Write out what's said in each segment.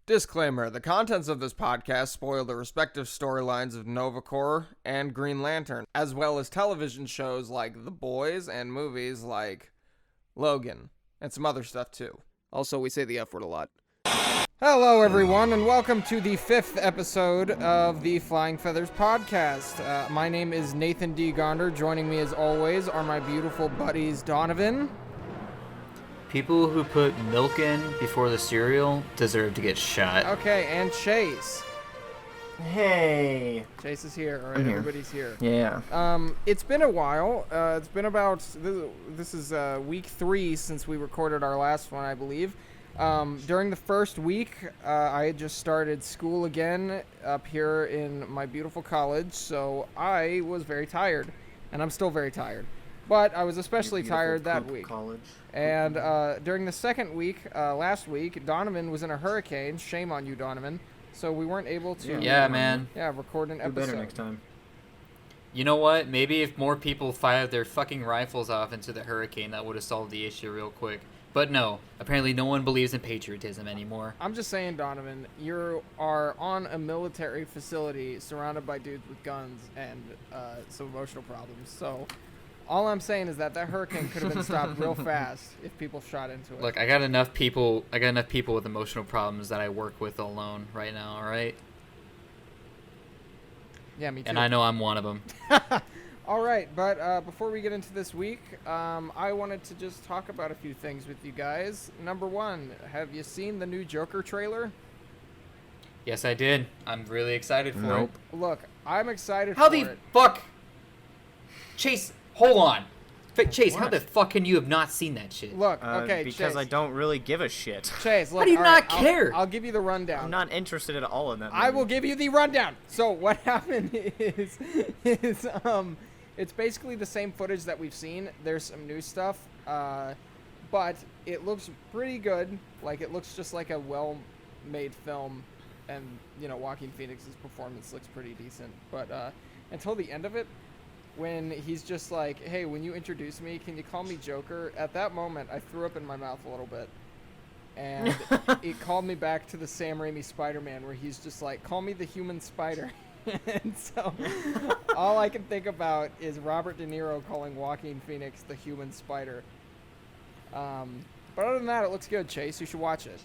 Disclaimer, the contents of this podcast spoil the respective storylines of Nova Corps and Green Lantern, as well as television shows like The Boys and movies like Logan, and some other stuff too. Also, we say the F word a lot. Hello everyone, and welcome to the 5th episode of the Flying Feathers podcast. My name is Nathan D. Gonder. Joining me as always are my beautiful buddies Donovan. People who put milk in before the cereal deserve to get shot. Okay, and Chase. Hey. Chase is here. All right, I'm here. everybody's here. Yeah. It's been a while. It's been about, this is week 3 since we recorded our last one, I believe. During the first week, I had just started school again up here in my beautiful college, so I was very tired, and I'm still very tired. But I was especially tired that week. College. And during the second week, last week, Donovan was in a hurricane. Shame on you, Donovan. So we weren't able to Yeah, man. record an Do episode. better next time. You know what? Maybe if more people fired their fucking rifles off into the hurricane, that would have solved the issue real quick. But no, apparently no one believes in patriotism anymore. I'm just saying, Donovan, you are on a military facility surrounded by dudes with guns and some emotional problems. So all I'm saying is that hurricane could have been stopped real fast if people shot into it. Look, I got enough people with emotional problems that I work with alone right now, all right? Yeah, me too. And I know I'm one of them. All right, but before we get into this week, I wanted to just talk about a few things with you guys. Number one, have you seen the new Joker trailer? Yes, I did. I'm really excited for it. Look, I'm excited How for the it. fuck? Chase, hold on. Chase, how What? the fuck can you have not seen that shit? Look, okay, Because Chase. I don't really give a shit. Chase, look. How do you all not right, care? I'll give you the rundown. I'm not interested at all in that movie. I will give you the rundown. So what happened is it's basically the same footage that we've seen. There's some new stuff, but it looks pretty good. Like, it looks just like a well-made film, and Joaquin Phoenix's performance looks pretty decent. But until the end of it, when he's just like, "Hey, when you introduce me, can you call me Joker?" At that moment, I threw up in my mouth a little bit. And it called me back to the Sam Raimi Spider-Man, where he's just like, "Call me the human spider." And so all I can think about is Robert De Niro calling Joaquin Phoenix the human spider. But other than that, it looks good, Chase. You should watch it.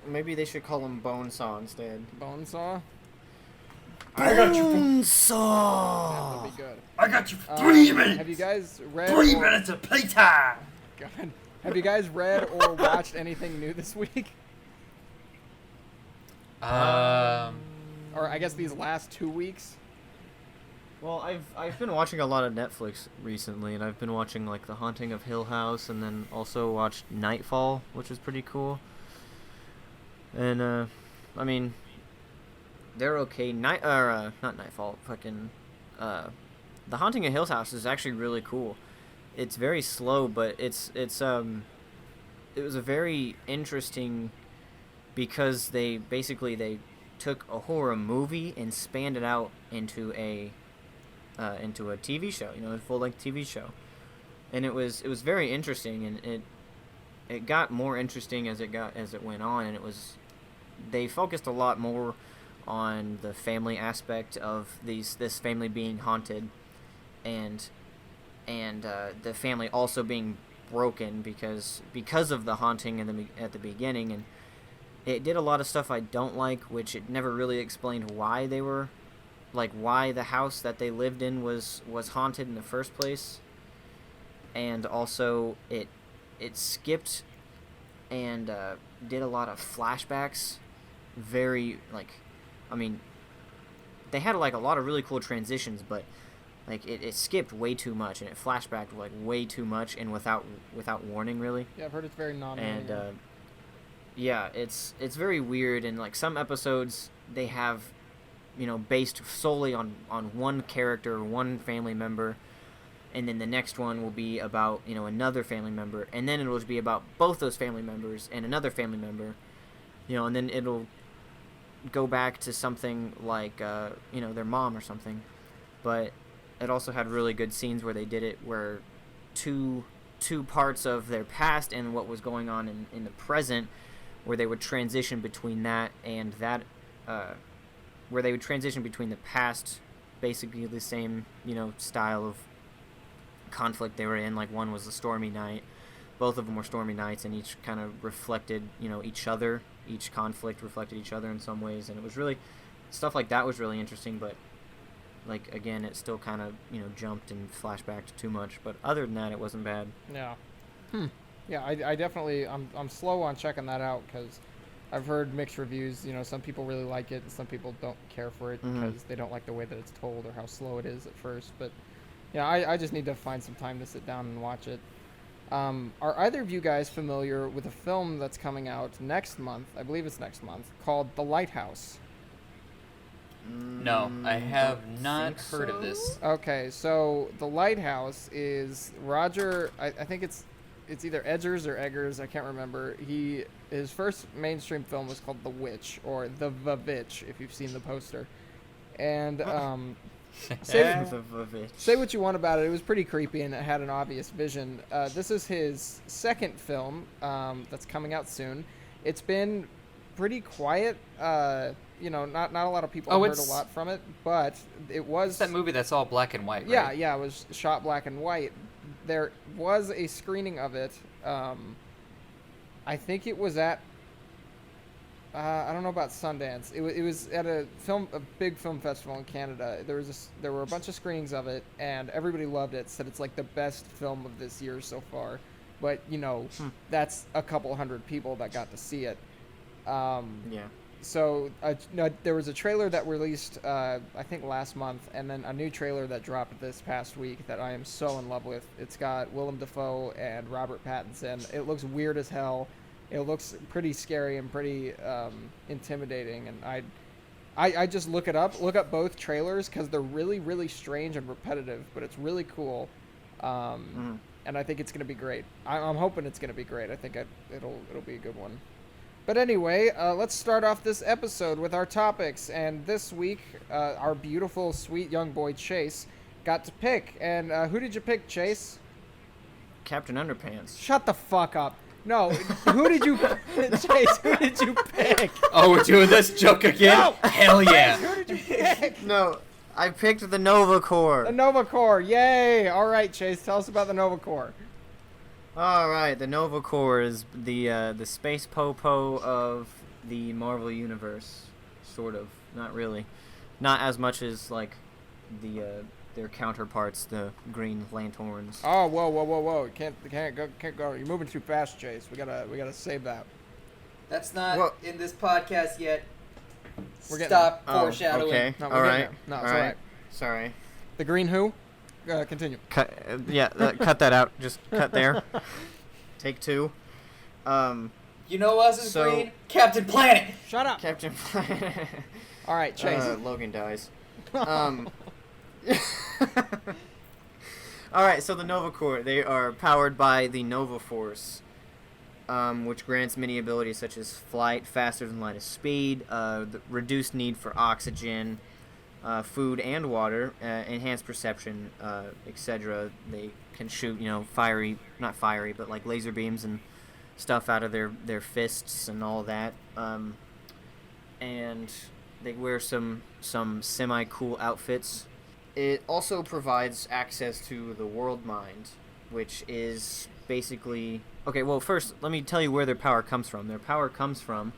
Maybe they should call him Bonesaw instead. Bonesaw? Bonesaw! That'll be good. I got you for 3 minutes. Have you guys read 3 or- minutes of playtime. God. Have you guys read or watched anything new this week? Or I guess these last 2 weeks? Well, I've been watching a lot of Netflix recently, and I've been watching like The Haunting of Hill House, and then also watched Nightfall, which is pretty cool. And I mean, they're okay. Not Nightfall. Fucking The Haunting of Hill House is actually really cool. It's very slow, but it was a very interesting, because they took a horror movie and spanned it out into a TV show, a full-length TV show, and it was very interesting, and it got more interesting as it went on, and they focused a lot more on the family aspect of this family being haunted, and the family also being broken because of the haunting at the beginning, and it did a lot of stuff I don't like, which it never really explained why they were, like, why the house that they lived in was haunted in the first place, and also it skipped and did a lot of flashbacks, very, like, I mean, they had like a lot of really cool transitions, but like it skipped way too much, and it flashbacked like way too much, and without warning, really. Yeah, I've heard it's very non-linear. And yeah, it's very weird, and like some episodes they have, based solely on one character, one family member, and then the next one will be about another family member, and then it'll just be about both those family members and another family member, and then it'll go back to something like their mom or something. But it also had really good scenes where they did it where two parts of their past and what was going on in the present where they would transition between that and that, where they would transition between the past, basically the same, style of conflict they were in. Like, one was a stormy night. Both of them were stormy nights, and each kind of reflected, each other. Each conflict reflected each other in some ways, and it was really, stuff like that was really interesting, but, like, again, it still kind of, jumped and flashbacked too much, but other than that, it wasn't bad. Yeah. Yeah, I definitely, I'm slow on checking that out, because I've heard mixed reviews. Some people really like it, and some people don't care for it because they don't like the way that it's told or how slow it is at first, but, yeah, I just need to find some time to sit down and watch it. Are either of you guys familiar with a film that's coming out next month? I believe it's next month, called The Lighthouse. No, I have not heard of this. Okay, so The Lighthouse is Roger. I think it's either Edgers or Eggers. I can't remember. His first mainstream film was called The Witch, or The Vavitch, if you've seen the poster. And say what you want about it. It was pretty creepy, and it had an obvious vision. This is his second film that's coming out soon. It's been pretty quiet. Not a lot of people heard a lot from it, but it was... It's that movie that's all black and white, Yeah, right? yeah, it was shot black and white. There was a screening of it. I think it was at... I don't know about Sundance. It was at a big film festival in Canada. There were a bunch of screenings of it, and everybody loved it. Said it's like the best film of this year so far. But that's a couple hundred people that got to see it. Yeah. So there was a trailer that released, I think last month, and then a new trailer that dropped this past week that I am so in love with. It's got Willem Dafoe and Robert Pattinson. It looks weird as hell. It looks pretty scary and pretty intimidating, and I just look up both trailers because they're really, really strange and repetitive, but it's really cool, and I think it's gonna be great. I'm hoping it's gonna be great. I think it'll be a good one. But anyway, let's start off this episode with our topics, and this week our beautiful, sweet young boy Chase got to pick. And who did you pick, Chase? Captain Underpants. Shut the fuck up. No, who did you Chase, who did you pick? Oh, we're doing this joke again? No! Hell yeah. Who did you pick? No, I picked the Nova Corps. The Nova Corps, yay! All right, Chase, tell us about the Nova Corps. All right, the Nova Corps is the space popo of the Marvel universe, sort of. Not really, not as much as like their counterparts, the Green Lanterns. Oh, whoa! Can't go. You're moving too fast, Chase. We gotta save that. That's not Well- in this podcast yet. We're getting Stop Oh, foreshadowing. okay. No, All we're right. getting there. No, it's all all right. right. Sorry. The Green who? Continue. Cut. Cut that out. Just cut there. Take two. You know us as So- green? Captain Planet! Shut up. Captain. All right, Chase. Logan dies. Alright, so the Nova Corps, they are powered by the Nova Force, which grants many abilities such as flight, faster than light of speed, the reduced need for oxygen, food and water, enhanced perception, etc. They can shoot, not fiery, but like laser beams and stuff out of their fists and all that. And they wear some semi-cool outfits. It also provides access to the World Mind, which is basically... Okay, well, first, let me tell you where their power comes from. Their power comes from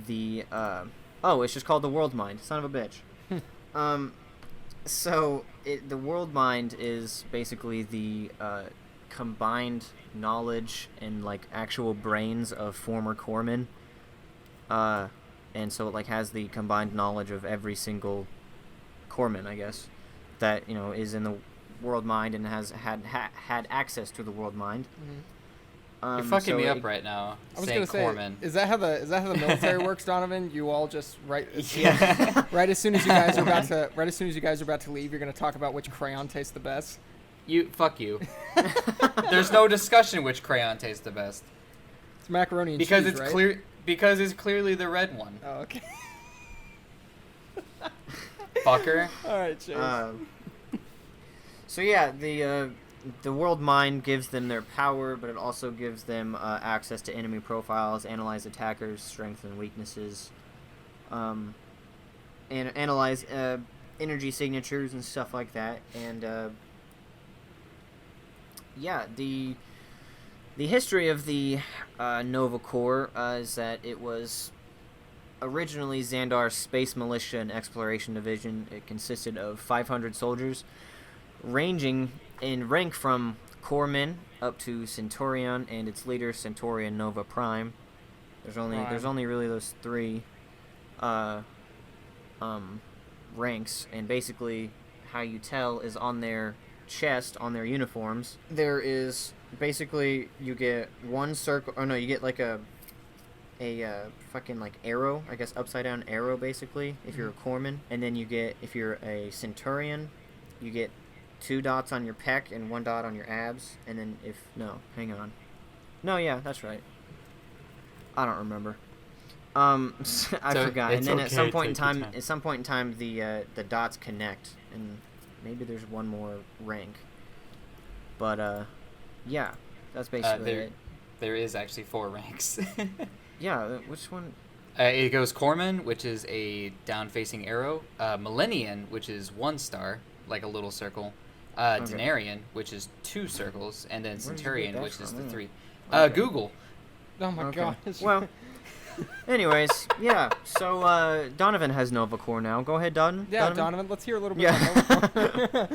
the... it's just called the World Mind. Son of a bitch. The World Mind is basically the combined knowledge and, like, actual brains of former corpsmen. And so it, like, has the combined knowledge of every single corpsman, I guess, that, is in the World Mind and has had access to the World Mind. You're fucking me up right now. I was saying gonna say, corpsman. is that how the military works, Donovan? You all just right as soon as you guys are about to leave, you're gonna talk about which crayon tastes the best. Fuck you. There's no discussion which crayon tastes the best. It's macaroni and Because cheese, it's right? clear. Because it's clearly the red one. Oh, okay. Fucker. All right, Chase. So yeah, the the world mind gives them their power, but it also gives them access to enemy profiles, analyze attackers, strengths and weaknesses, and analyze energy signatures and stuff like that. And yeah, the history of the Nova Corps is that it was originally Xandar's Space Militia and Exploration Division. It consisted of 500 soldiers, ranging in rank from corpsman up to Centurion, and its leader Centurion Nova Prime. There's only really those three ranks, and basically how you tell is on their chest, on their uniforms. There is basically, you get one circle, or no, you get like a fucking like arrow, I guess upside down arrow basically, if you're a corpsman, and then you get, if you're a Centurion, you get 2 dots on your pec and 1 dot on your abs, and then yeah, that's right. I don't remember. I forgot. And then at some point in time, the dots connect, and maybe there's one more rank. But yeah, that's basically it. There is actually 4 ranks. Yeah, which one? It goes Corpsman, which is a down-facing arrow. Millennian, which is 1 star, like a little circle. Okay. Denarian, which is 2 circles, and then Centurion, which is the 3. Okay. Google. Oh my Okay. gosh. Well, anyways, yeah. So Donovan has Nova Corps now. Go ahead, Donovan. Yeah, Donovan, let's hear a little bit Yeah. about Nova Corps.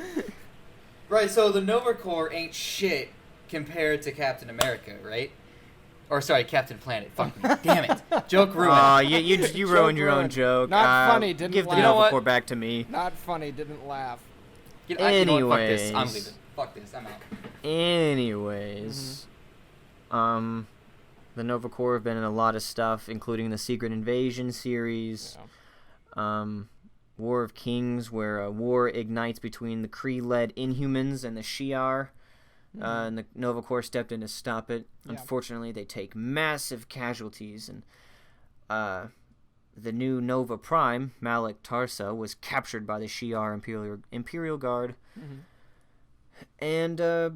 Right, so the Nova Corps ain't shit compared to Captain America, right? Or sorry, Captain Planet. Fuck me. Damn it. Joke ruined. Aw, you ruined your own ruined. joke. Not funny, didn't give laugh. the You know Nova what? Corps back to me. Not funny, didn't laugh. You know what? Fuck this. I'm Anyways. leaving. Fuck this. I'm out. Anyways, the Nova Corps have been in a lot of stuff, including the Secret Invasion series, War of Kings, where a war ignites between the Kree-led Inhumans and the Shi'ar, and the Nova Corps stepped in to stop it. Yeah. Unfortunately, they take massive casualties, and the new Nova Prime, Malik Tarsa, was captured by the Shi'ar Imperial Guard. And a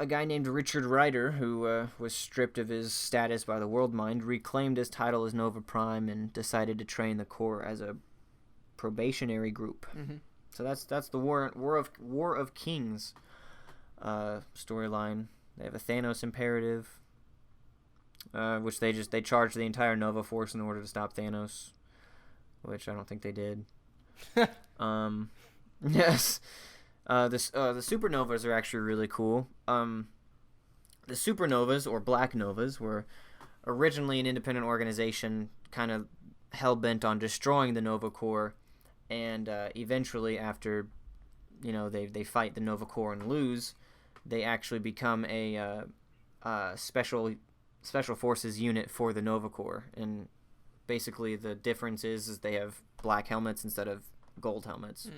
guy named Richard Ryder, who was stripped of his status by the World Mind, reclaimed his title as Nova Prime and decided to train the Corps as a probationary group. So that's the War of Kings storyline. They have a Thanos imperative, which they charged the entire Nova Force in order to stop Thanos, which I don't think they did. Yes. The supernovas are actually really cool. The supernovas, or black novas, were originally an independent organization kind of hell-bent on destroying the Nova Corps, and eventually, after they fight the Nova Corps and lose, they actually become a special forces unit for the Nova Corps. And basically the difference is they have black helmets instead of gold helmets.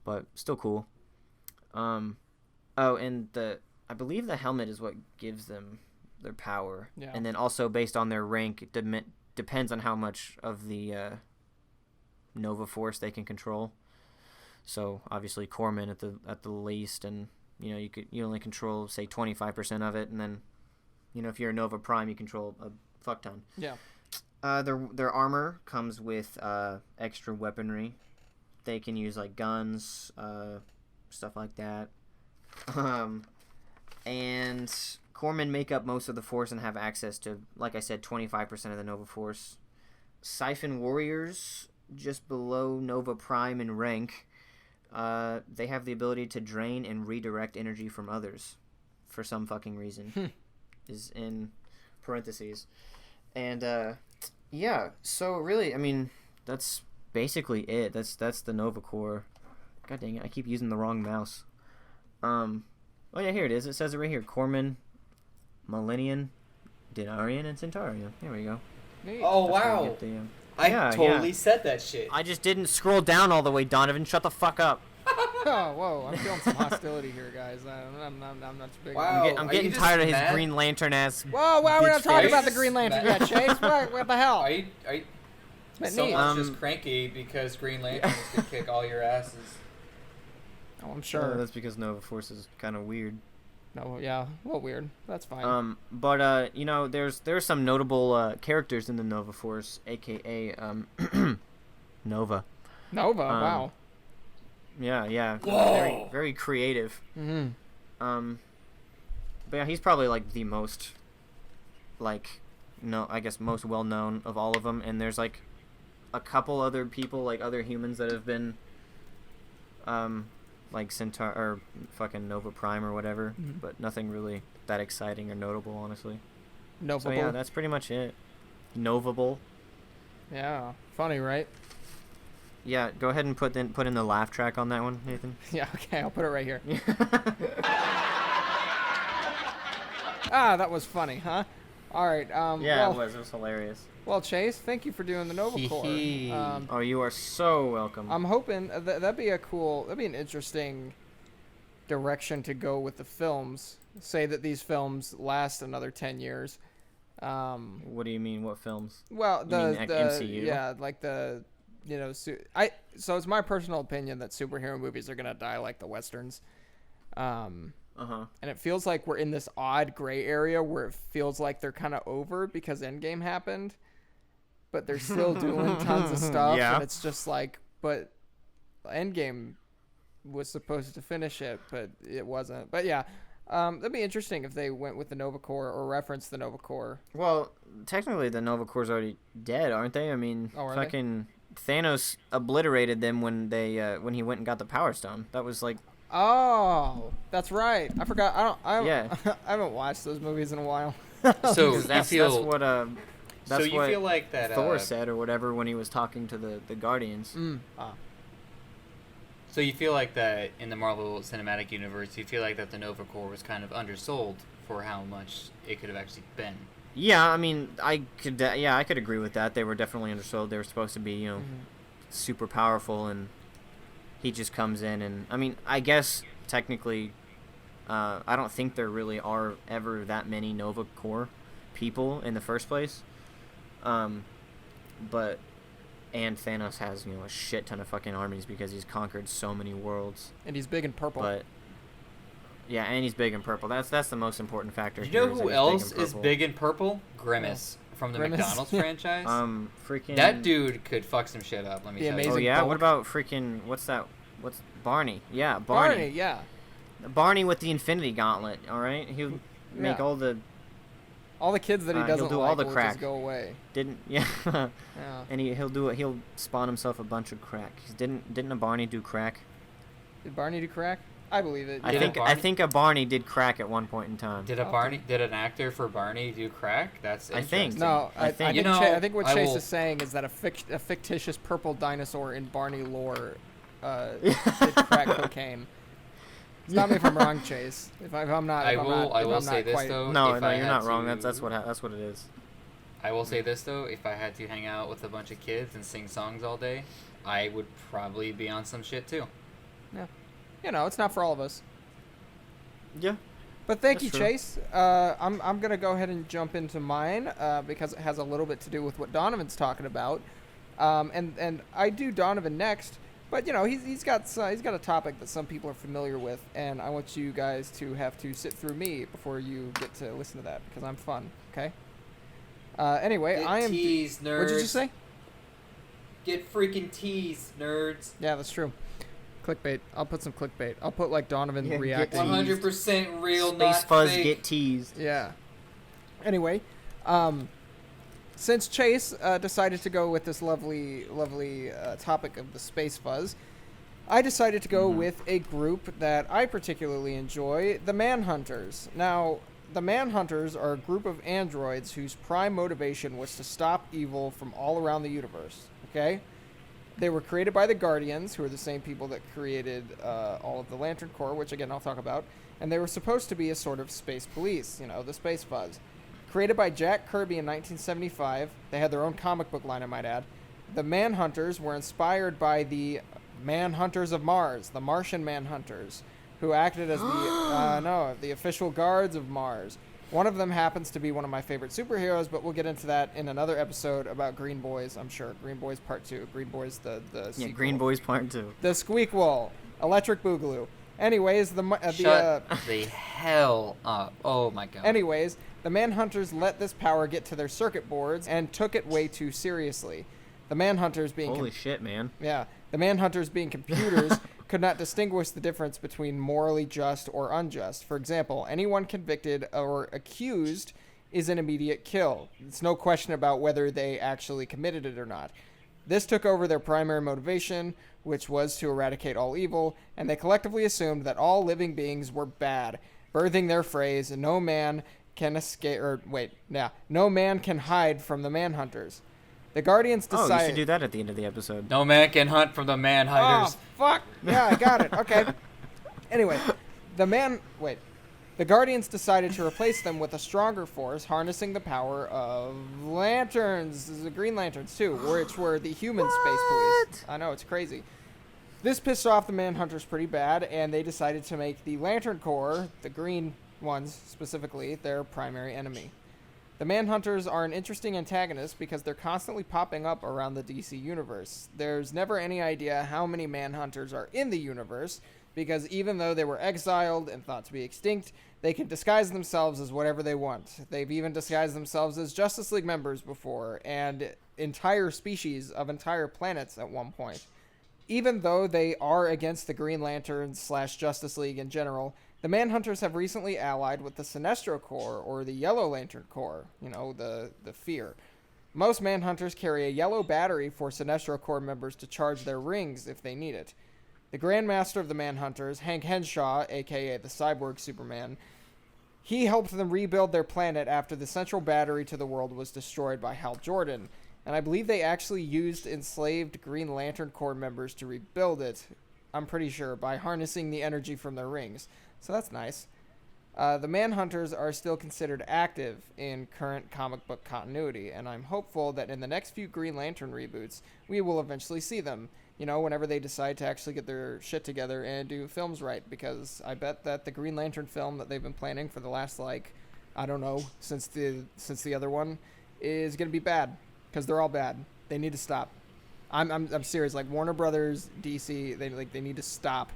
But still cool. And I believe the helmet is what gives them their power. Yeah. And then also based on their rank, it depends on how much of the Nova Force they can control. So obviously Corpsman at the least, and you only control say 25% of it, and then if you're a Nova Prime you control a fuck ton. Yeah. Their armor comes with extra weaponry. They can use like guns, stuff like that. And Corpsmen make up most of the Force and have access to, like I said, 25% of the Nova Force. Siphon Warriors, just below Nova Prime in rank, they have the ability to drain and redirect energy from others for some fucking reason. Is in parentheses. And yeah, so really, I mean, that's basically it. That's the Nova Corps. God dang it, I keep using the wrong mouse. Oh yeah, here it is. It says it right here. Corpsman, Millennian, Denarian, and Centurion. There we go. Neat. Oh, That's where you wow. get the, I totally said that shit. I just didn't scroll down all the way, Donovan. Shut the fuck up. Oh, whoa! I'm feeling some hostility here, guys. I'm not too big. Wow. I'm Are getting you just tired of his mad? Green Lantern ass. Whoa! Wow, we're not bitch talking face. about the Green Lantern yet, Chase. What the hell? Are you But so neat. much just cranky because Green Lanterns could kick all your asses? Oh, I'm sure. That's because Nova Force is kind of weird. No, yeah, a little weird. That's fine. But you know, there's some notable characters in the Nova Force, aka Nova. Nova, wow. Yeah. Whoa. Very, very creative. Mm-hmm. But yeah, he's probably like the most, like, I guess most well known of all of them. And there's like a couple other people, like other humans that have been, like Centaur or fucking Nova Prime or whatever. Mhm. But nothing really that exciting or notable, honestly. Nova. So yeah, that's pretty much it. Novable. Yeah, funny, right? Yeah, go ahead and put in the laugh track on that one, Nathan. Yeah, okay, I'll put it right here. Ah, that was funny, huh? All right. Yeah, well, it was hilarious. Well, Chase, thank you for doing the Nova Corps. Oh, you are so welcome. I'm hoping that'd be an interesting direction to go with the films. Say that these films last another 10 years. What do you mean? What films? Well, You mean like MCU? yeah, like so it's my personal opinion that superhero movies are gonna die like the westerns. And it feels like we're in this odd gray area where it feels like they're kind of over because Endgame happened, but they're still doing tons of stuff. Yeah. And it's just like, but Endgame was supposed to finish it, but it wasn't. But yeah, that'd be interesting if they went with the Nova Corps or referenced the Nova Corps. Well, technically the Nova Corps already dead, aren't they? I mean, Oh, are fucking Thanos obliterated them when he went and got the Power Stone. That was like, Oh, that's right. I forgot. Yeah. I haven't watched those movies in a while. So you that's feel what so you what feel like that Thor said or whatever when he was talking to the Guardians. So you feel like that in the Marvel Cinematic Universe, you feel like that the Nova Corps was kind of undersold for how much it could have actually been. Yeah, I mean, I could agree with that. They were definitely undersold. They were supposed to be, you know, super powerful, and he just comes in and, I mean, I guess technically, I don't think there really are ever that many Nova Corps people in the first place. But Thanos has, you know, a shit ton of fucking armies because he's conquered so many worlds. And he's big and purple. But yeah, and he's big and purple. That's the most important factor. You know here, is that who he's else big and is purple. big and purple? Grimace from the Grimace. McDonald's franchise. Freaking. That dude could fuck some shit up. Let me The tell you. Oh amazing yeah, Bulk. what about freaking what's Barney? Yeah, Barney, yeah. Barney with the Infinity Gauntlet. All right, he'll make Yeah. all the kids that he he'll doesn't do like all the will crack. just go away. yeah, Yeah. and he'll spawn himself a bunch of crack. Didn't a Barney do crack? Did Barney do crack? I believe it. I Yeah. think Barney? I think a Barney did crack at one point in time. Did an actor for Barney do crack? That's I think. interesting. No, I think- think, You know, I think what I Chase will- is saying is that a fictitious purple dinosaur in Barney lore did crack cocaine. Stop me if I'm wrong, Chase. If I'm not, I if I'm will. not, I if will I'm say not this quite, though. No, if no, I you're had not wrong. to- That's what it is. I will say this though. If I had to hang out with a bunch of kids and sing songs all day, I would probably be on some shit too. You know, it's not for all of us. Yeah. But thank That's you, true. Chase. I'm gonna go ahead and jump into mine because it has a little bit to do with what Donovan's talking about, and I do Donovan next. But you know, he's got a topic that some people are familiar with, and I want you guys to have to sit through me before you get to listen to that because I'm fun. Okay. Anyway, I am. teased, nerds. What'd you just say? Get freaking teased, nerds. Yeah, that's true. Clickbait. I'll put some clickbait. I'll put like Donovan Yeah, get reacting. 100% real, Space not Fuzz fake. get teased. Yeah. Anyway, since Chase decided to go with this lovely topic of the Space Fuzz, I decided to go with a group that I particularly enjoy, the Manhunters. Now, the Manhunters are a group of androids whose prime motivation was to stop evil from all around the universe. Okay? They were created by the Guardians, who are the same people that created all of the Lantern Corps, which again I'll talk about. And they were supposed to be a sort of space police, you know, the Space Fuzz. Created by Jack Kirby in 1975, they had their own comic book line, I might add. The Manhunters were inspired by the Manhunters of Mars, the Martian Manhunters, who acted as the official guards of Mars. One of them happens to be one of my favorite superheroes, but we'll get into that in another episode about Green Boys, I'm sure. Green Boys Part 2. Green Boys, the sequel. Yeah, Green Boys Part 2. The Squeakquel. Electric Boogaloo. Anyways, Shut the hell up. Oh my god. Anyways, the Manhunters let this power get to their circuit boards and took it way too seriously. The Manhunters being Holy shit, man. Yeah, the Manhunters being computers could not distinguish the difference between morally just or unjust. For example, anyone convicted or accused is an immediate kill. It's no question about whether they actually committed it or not. This took over their primary motivation, which was to eradicate all evil, and they collectively assumed that all living beings were bad, birthing their phrase, no man can hide from the Manhunters. The Guardians decided... Oh, you should do that at the end of the episode. No man can hunt from the Manhunters. Oh, fuck! Yeah, I got it. Okay. Anyway, the Guardians decided to replace them with a stronger force, harnessing the power of lanterns. The Green Lanterns, too, which were the human space police. I know, it's crazy. This pissed off the Manhunters pretty bad, and they decided to make the Lantern Corps, the green ones specifically, their primary enemy. The Manhunters are an interesting antagonist because they're constantly popping up around the DC universe. There's never any idea how many Manhunters are in the universe, because even though they were exiled and thought to be extinct, they can disguise themselves as whatever they want. They've even disguised themselves as Justice League members before, and entire species of entire planets at one point. Even though they are against the Green Lanterns / Justice League in general, the Manhunters have recently allied with the Sinestro Corps, or the Yellow Lantern Corps, the Fear. Most Manhunters carry a yellow battery for Sinestro Corps members to charge their rings if they need it. The Grand Master of the Manhunters, Hank Henshaw, aka the Cyborg Superman, he helped them rebuild their planet after the central battery to the world was destroyed by Hal Jordan, and I believe they actually used enslaved Green Lantern Corps members to rebuild it, I'm pretty sure, by harnessing the energy from their rings. So that's nice. The Manhunters are still considered active in current comic book continuity, and I'm hopeful that in the next few Green Lantern reboots, we will eventually see them, whenever they decide to actually get their shit together and do films right, because I bet that the Green Lantern film that they've been planning for the last, since the other one, is going to be bad, because they're all bad. They need to stop. I'm serious. Like, Warner Brothers, DC, they need to stop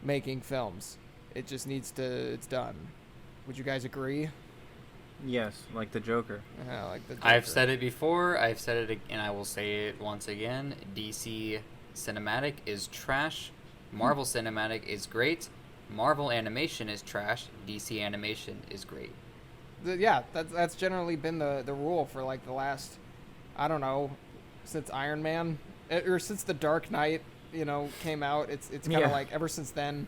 making films. It just it's done. Would you guys agree? Yes, like the Joker. Yeah, like the Joker. I've said it before, I've said it, and I will say it once again. DC Cinematic is trash. Marvel Cinematic is great. Marvel Animation is trash. DC Animation is great. That's generally been the rule for the last, I don't know, since Iron Man, or since The Dark Knight, came out. It's kind of ever since then,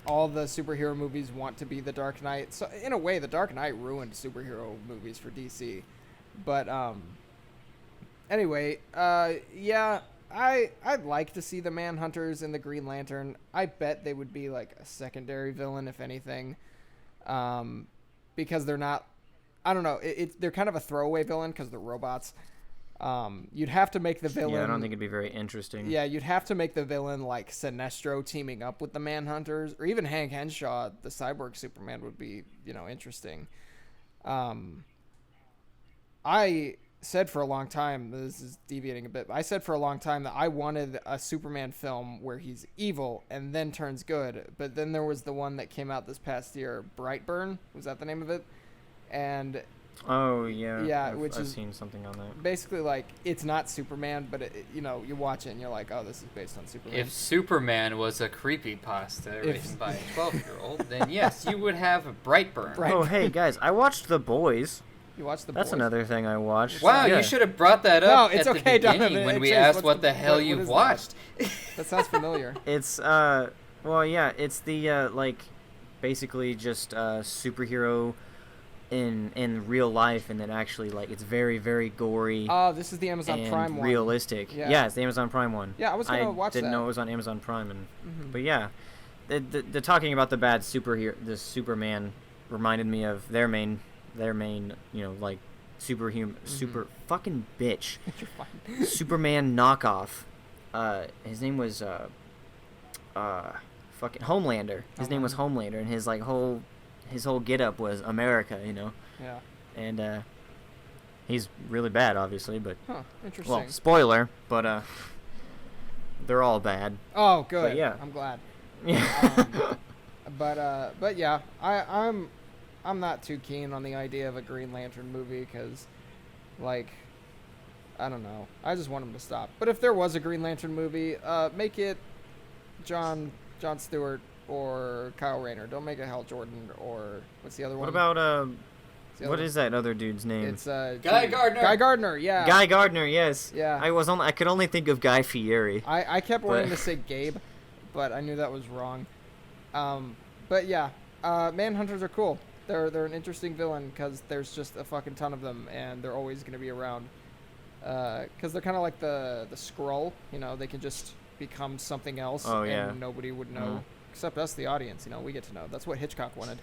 all the superhero movies want to be The Dark Knight. So in a way, The Dark Knight ruined superhero movies for DC. But anyway, I'd like to see the Manhunters in the Green Lantern. I bet they would be a secondary villain, if anything, because they're not. I don't know. They're kind of a throwaway villain because they're robots. You'd have to make the villain... Yeah, I don't think it'd be very interesting. Yeah, you'd have to make the villain like Sinestro teaming up with the Manhunters, or even Hank Henshaw, the Cyborg Superman, would be, interesting. I said for a long time, this is deviating a bit, but I said for a long time that I wanted a Superman film where he's evil and then turns good, but then there was the one that came out this past year, Brightburn, was that the name of it? And... Oh, yeah. Yeah, I've seen something on that. Basically, it's not Superman, but, you watch it and you're like, oh, this is based on Superman. If Superman was a creepypasta written by a 12-year-old, then yes, you would have Brightburn. Oh, hey, guys, I watched The Boys. You watched The Boys? That's another thing I watched. Wow, yeah. You should have brought that up it's at the okay, beginning Donovan. when we Chase, asked what the hell you've watched. That sounds familiar. It's, it's the, basically just superhero... in real life, and then actually it's very, very gory. Oh, this is the Amazon and Prime one. Realistic. Yeah, it's the Amazon Prime one. Yeah, I was gonna watch that. I didn't know it was on Amazon Prime, but yeah, the talking about the bad superhero, the Superman, reminded me of their main, superhuman, super fucking bitch. You're fine. Superman knockoff. His name was fucking Homelander. His name was Homelander, and his whole get-up was America, Yeah. And he's really bad, obviously, but... Huh, interesting. Well, spoiler, but they're all bad. Oh, good. But yeah. I'm glad. Yeah. But yeah, I'm not too keen on the idea of a Green Lantern movie because, like, I don't know. I just want him to stop. But if there was a Green Lantern movie, make it John Stewart or Kyle Rayner. Don't make it Hal Jordan or what's the other What one? about What's the what other is that other dude's name? It's Guy Gardner. Guy Gardner, yeah. Guy Gardner, yes. Yeah. I could only think of Guy Fieri. I kept wanting But- to say Gabe, but I knew that was wrong. But yeah, Manhunters are cool. They're an interesting villain because there's just a fucking ton of them, and they're always gonna be around. Because they're kind of like the Skrull, you know, they can just become something else, Oh, yeah. and nobody would know, except us, the audience. You know, we get to know. That's what Hitchcock wanted.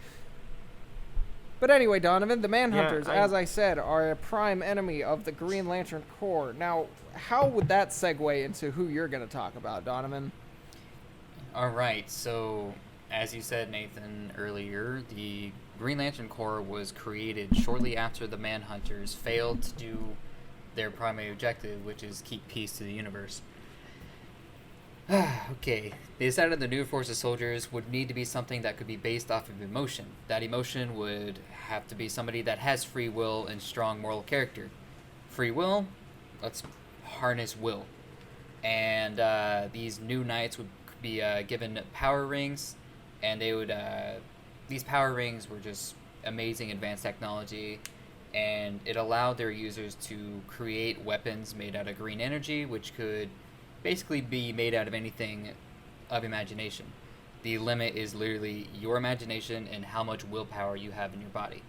But anyway, Donovan, the Manhunters, as I said, are a prime enemy of the Green Lantern Corps. Now, how would that segue into who you're going to talk about, Donovan? All right, so as you said, Nathan, earlier, the Green Lantern Corps was created shortly after the Manhunters failed to do their primary objective, which is keep peace to the universe. Okay, they decided the new force of soldiers would need to be something that could be based off of emotion. That emotion would have to be somebody that has free will and strong moral character. Free will? Let's harness will. And these new knights would be given power rings, and they would these power rings were just amazing advanced technology, and it allowed their users to create weapons made out of green energy, which could basically be made out of anything of imagination. The limit is literally your imagination and how much willpower you have in your body.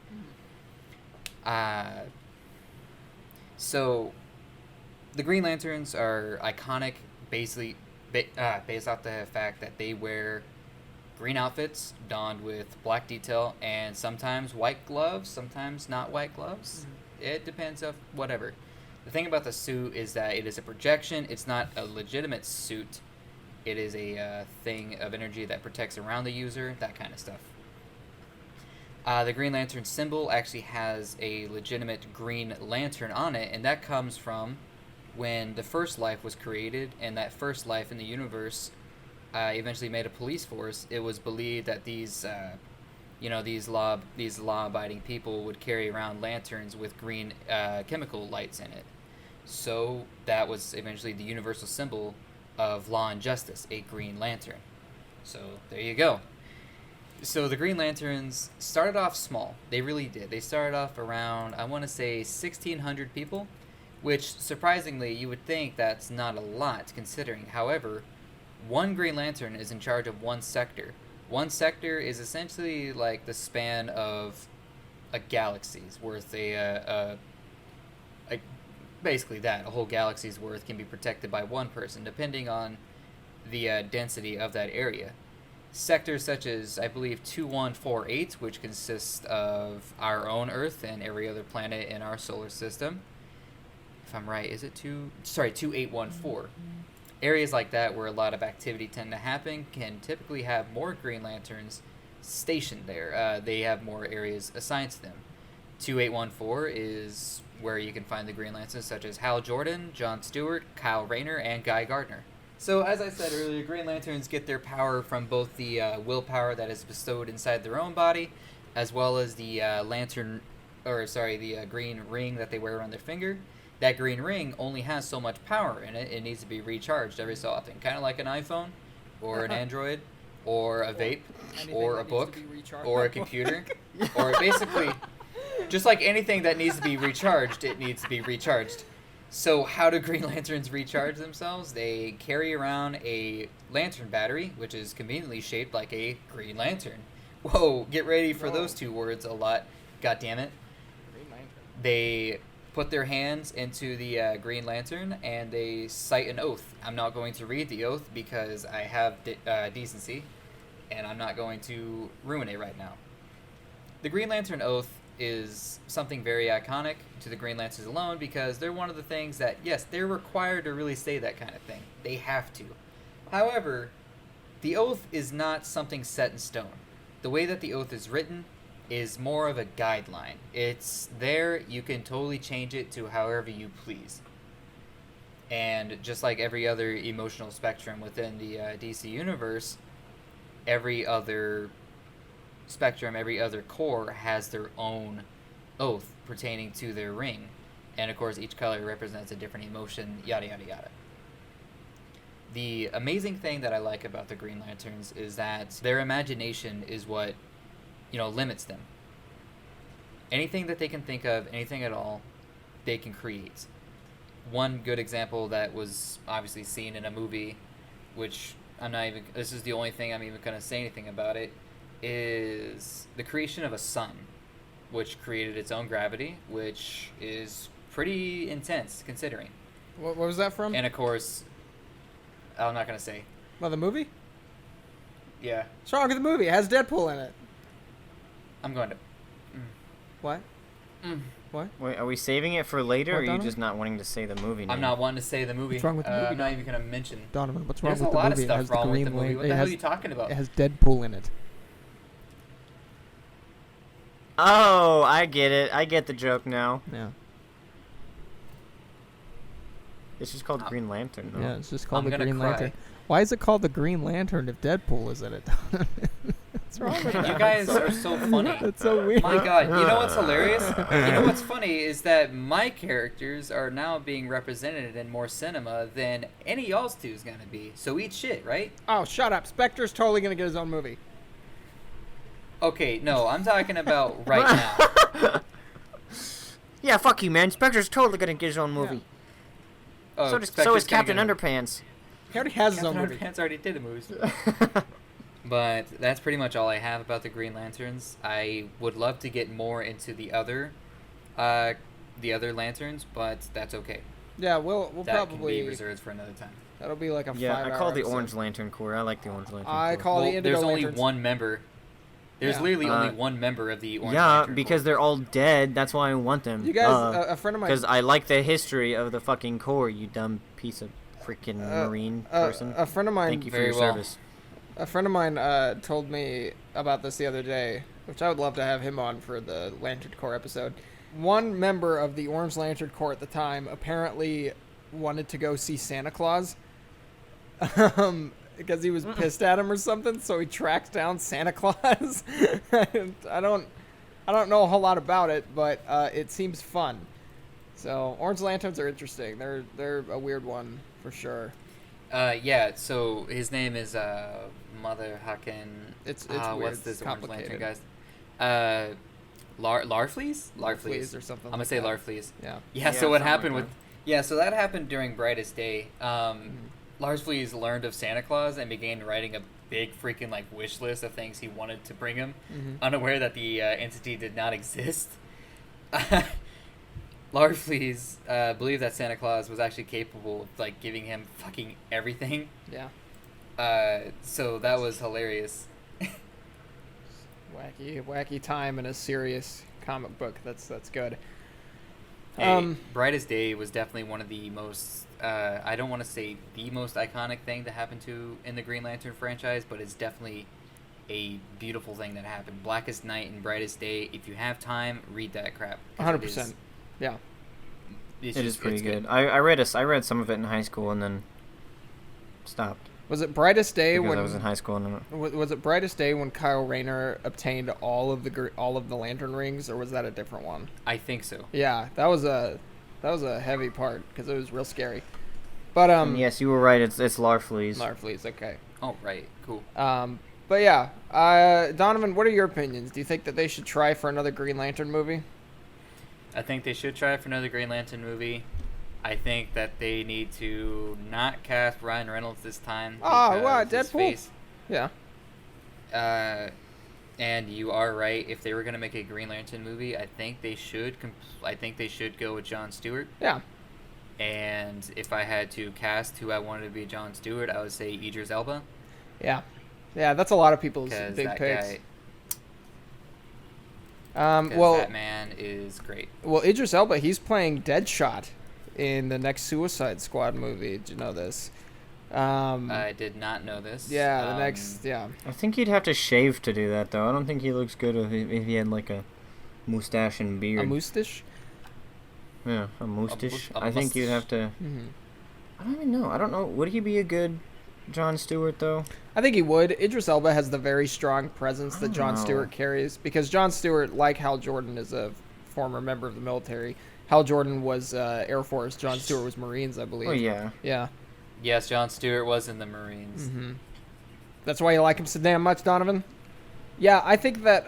So the Green Lanterns are iconic, basically based off the fact that they wear green outfits donned with black detail and sometimes white gloves, sometimes not white gloves. It depends of whatever. The thing about the suit is that it is a projection. It's not a legitimate suit. It is a thing of energy that protects around the user, that kind of stuff. The Green Lantern symbol actually has a legitimate green lantern on it, and that comes from when the first life was created, and that first life in the universe eventually made a police force. It was believed that these law-abiding people would carry around lanterns with green chemical lights in it. So that was eventually the universal symbol of law and justice, a green lantern. So there you go. So the Green Lanterns started off small. They really did. They started off around, I want to say, 1,600 people, which surprisingly you would think that's not a lot considering. However, one Green Lantern is in charge of one sector. One sector is essentially like the span of a galaxy's worth. Basically that. A whole galaxy's worth can be protected by one person, depending on the density of that area. Sectors such as, I believe, 2148, which consists of our own Earth and every other planet in our solar system. If I'm right, is it 2814? Areas like that where a lot of activity tend to happen can typically have more Green Lanterns stationed there. They have more areas assigned to them. 2814 is where you can find the Green Lanterns such as Hal Jordan, John Stewart, Kyle Rayner, and Guy Gardner. So as I said earlier, Green Lanterns get their power from both the willpower that is bestowed inside their own body, as well as the green ring that they wear around their finger. That green ring only has so much power in it. It needs to be recharged every so often. Kind of like an iPhone, or an Android, or a vape, or a book, or a computer, or basically, just like anything that needs to be recharged, it needs to be recharged. So how do Green Lanterns recharge themselves? They carry around a lantern battery, which is conveniently shaped like a Green Lantern. Whoa, get ready for those two words a lot. God damn it. Green Lantern. They put their hands into the Green Lantern and they cite an oath. I'm not going to read the oath because I have decency, and I'm not going to ruin it right now. The Green Lantern oath is something very iconic to the Green Lanterns alone because they're one of the things that, yes, they're required to really say that kind of thing. They have to. However, the oath is not something set in stone. The way that the oath is written is more of a guideline. It's there, you can totally change it to however you please. And just like every other emotional spectrum within the DC universe, every other spectrum, every other core has their own oath pertaining to their ring. And of course, each color represents a different emotion, yada, yada, yada. The amazing thing that I like about the Green Lanterns is that their imagination is what, limits them. Anything that they can think of, anything at all, they can create. One good example that was obviously seen in a movie, which this is the only thing I'm even going to say anything about it, is the creation of a sun, which created its own gravity, which is pretty intense considering. What was that from? And of course, I'm not going to say. Well, the movie? Yeah. What's wrong with the movie? It has Deadpool in it. I'm going to. What? What? Wait, are we saving it for later, What, or are you Donovan? just not wanting to say the movie name? I'm not wanting to say the movie. What's wrong with the movie, I'm not even going to mention. Donovan, what's wrong There's with a the lot of movie? It has stuff wrong with the green movie. lan- What it the hell has- are you talking about? It has Deadpool in it. Oh, I get it. I get the joke now. Yeah. It's just called Green Lantern, though. Yeah, it's just called I'm the gonna Green cry. Lantern. Why is it called the Green Lantern if Deadpool is in it? What's wrong with that? You guys are so funny. That's so weird. My God, you know what's hilarious? You know what's funny is that my characters are now being represented in more cinema than any y'all's two is gonna be. So eat shit, right? Oh, shut up. Spectre's totally going to get his own movie. Okay, no, I'm talking about right now. Yeah, fuck you, man. Spectre's totally gonna get his own movie. Oh, So Spectre's is gonna Captain get a- Underpants. He already has his own Captain movie. Underpants already did a movie. But that's pretty much all I have about the Green Lanterns. I would love to get more into the other lanterns, but that's okay. Yeah, we'll That probably... can be reserved for another time. That'll be like a 5-hour Yeah, I call the episode. Orange Lantern Corps. I like the Orange Lantern I Corps. call the Well, Indigo there's only Lanterns. one member. There's Yeah. literally only one member of the Orange Yeah, Lantern because Corps. they're all dead. That's why I want them. You guys, a friend of mine... Because I like the history of the fucking Corps, you dumb piece of freaking Marine person. A friend of mine... Thank you for Very your well. service. A friend of mine told me about this the other day, which I would love to have him on for the Lantern Corps episode. One member of the Orange Lantern Corps at the time apparently wanted to go see Santa Claus because he was pissed at him or something, so he tracked down Santa Claus. And I don't know a whole lot about it, but it seems fun. So Orange Lanterns are interesting. They're a weird one for sure. Yeah, so his name is Mother Huckin. It's weird. What's this It's Orange Lantern complicated. guy's? Larfleeze? Larfleeze or something I'm gonna like say that. Larfleeze. Yeah. Yeah, so Yeah, what something happened like with... Yeah, so that happened during Brightest Day. Larfleeze learned of Santa Claus and began writing a big freaking wish list of things he wanted to bring him, unaware that the entity did not exist. Larfleeze believed that Santa Claus was actually capable of giving him fucking everything. Yeah. So that was hilarious. Wacky time in a serious comic book. That's good. Hey, Brightest Day was definitely one of the most, I don't want to say the most iconic thing to happen in the Green Lantern franchise, but it's definitely a beautiful thing that happened. Blackest Night and Brightest Day, if you have time, read that crap. 100%. Yeah. It is pretty good. I read some of it in high school and then stopped. Was it Brightest Day Because when I was in high school and was it Brightest Day when Kyle Rayner obtained all of the lantern rings, or was that a different one? I think so. Yeah, that was a heavy part because it was real scary. But and yes, you were right. It's Larfleeze. Larfleeze, okay. Oh, right. Cool. But yeah, Donovan, what are your opinions? Do you think that they should try for another Green Lantern movie? I think they should try for another Green Lantern movie. I think that they need to not cast Ryan Reynolds this time. Oh, because what? his Deadpool? face- Yeah. And you are right. If they were gonna make a Green Lantern movie, I think they should. I think they should go with Jon Stewart. Yeah. And if I had to cast who I wanted to be Jon Stewart, I would say Idris Elba. Yeah. Yeah, that's a lot of people's Because big that picks. guy, Well, that man is great. Well, Idris Elba, he's playing Deadshot in the next Suicide Squad movie. Did you know this? I did not know this. Yeah, the next, yeah. I think you'd have to shave to do that, though. I don't think he looks good if he had a mustache and beard. A moustache? Yeah, a mustache. a I think you'd have to... Mm-hmm. I don't even know. I don't know. Would he be a good Jon Stewart though? I think he would. Idris Elba has the very strong presence that Jon Stewart carries, because Jon Stewart, like Hal Jordan, is a former member of the military. Hal Jordan was Air Force. Jon Stewart was Marines, I believe. Oh yeah. Yeah. Yes, Jon Stewart was in the Marines. Mm-hmm. That's why you like him so damn much, Donovan? Yeah, I think that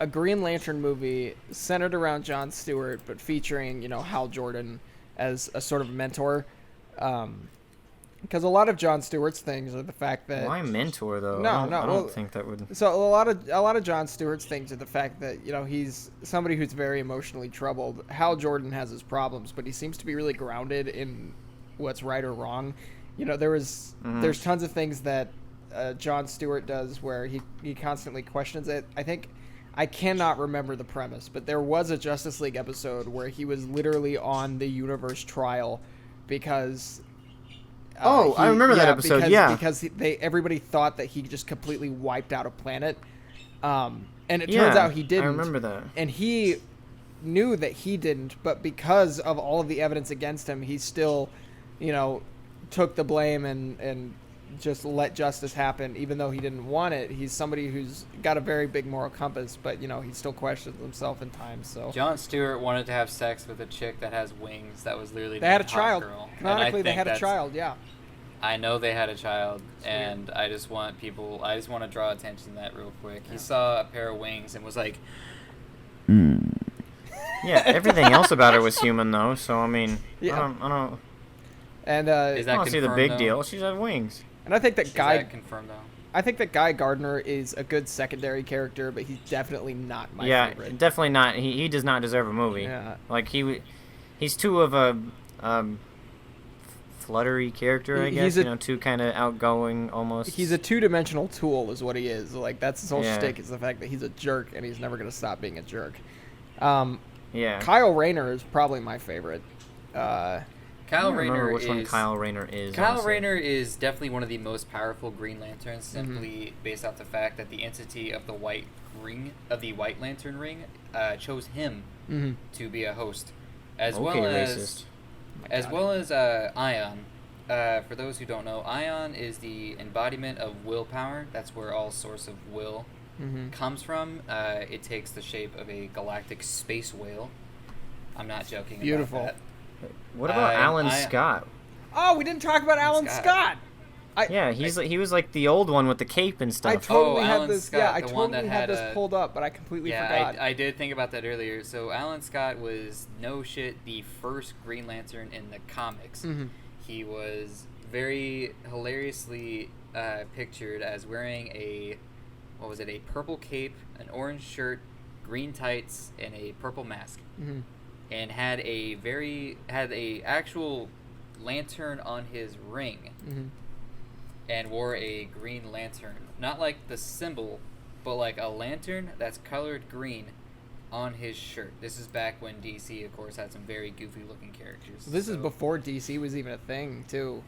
a Green Lantern movie centered around Jon Stewart, but featuring, Hal Jordan as a sort of mentor. Because a lot of Jon Stewart's things are the fact that... Why mentor, though? No, I don't think that would... So a lot of Jon Stewart's things are the fact that, he's somebody who's very emotionally troubled. Hal Jordan has his problems, but he seems to be really grounded in what's right or wrong. There's tons of things that Jon Stewart does where he constantly questions it. I cannot remember the premise, but there was a Justice League episode where he was literally on the universe trial because... I remember that episode, because everybody thought that he just completely wiped out a planet. And it turns out he didn't. I remember that. And he knew that he didn't, but because of all of the evidence against him, he still, took the blame and just let justice happen, even though he didn't want it. He's somebody who's got a very big moral compass, but, he still questions himself in times, so... Jon Stewart wanted to have sex with a chick that has wings that was literally They had a hot child. girl. Canonically, they had a child, yeah. I know they had a child, and I just want to draw attention to that real quick. Yeah. He saw a pair of wings and was like... Yeah, everything else about her was human, though, so, I mean, yeah. I don't... And, is that I don't see the big though? deal. She's had wings. And I think that confirmed, though? I think that Guy Gardner is a good secondary character, but he's definitely not my favorite. Yeah, definitely not. He does not deserve a movie. Yeah. Like, he's too of a fluttery character, I guess. Too kind of outgoing, almost. He's a two-dimensional tool is what he is. Like, that's his whole shtick, is the fact that he's a jerk, and he's never going to stop being a jerk. Yeah. Kyle Rayner is probably my favorite. Kyle Rayner which one Kyle Rayner is. Kyle Rayner is definitely one of the most powerful Green Lanterns, simply based off the fact that the entity of the White Lantern ring chose him to be a host, as well as Ion. For those who don't know, Ion is the embodiment of willpower. That's where all source of will comes from. It takes the shape of a galactic space whale. I'm not joking. Beautiful. About that. What about Alan Scott? Oh, we didn't talk about Alan Scott. He was like the old one with the cape and stuff. I totally had this. Scott, I totally had this pulled up, but I completely forgot. I did think about that earlier. So Alan Scott was the first Green Lantern in the comics. He was very hilariously pictured as wearing a purple cape, an orange shirt, green tights, and a purple mask. And had a actual lantern on his ring, and wore a green lantern, not like the symbol, but like a lantern that's colored green on his shirt. This is back when DC, of course, had some very goofy looking characters. This is before DC was even a thing, too.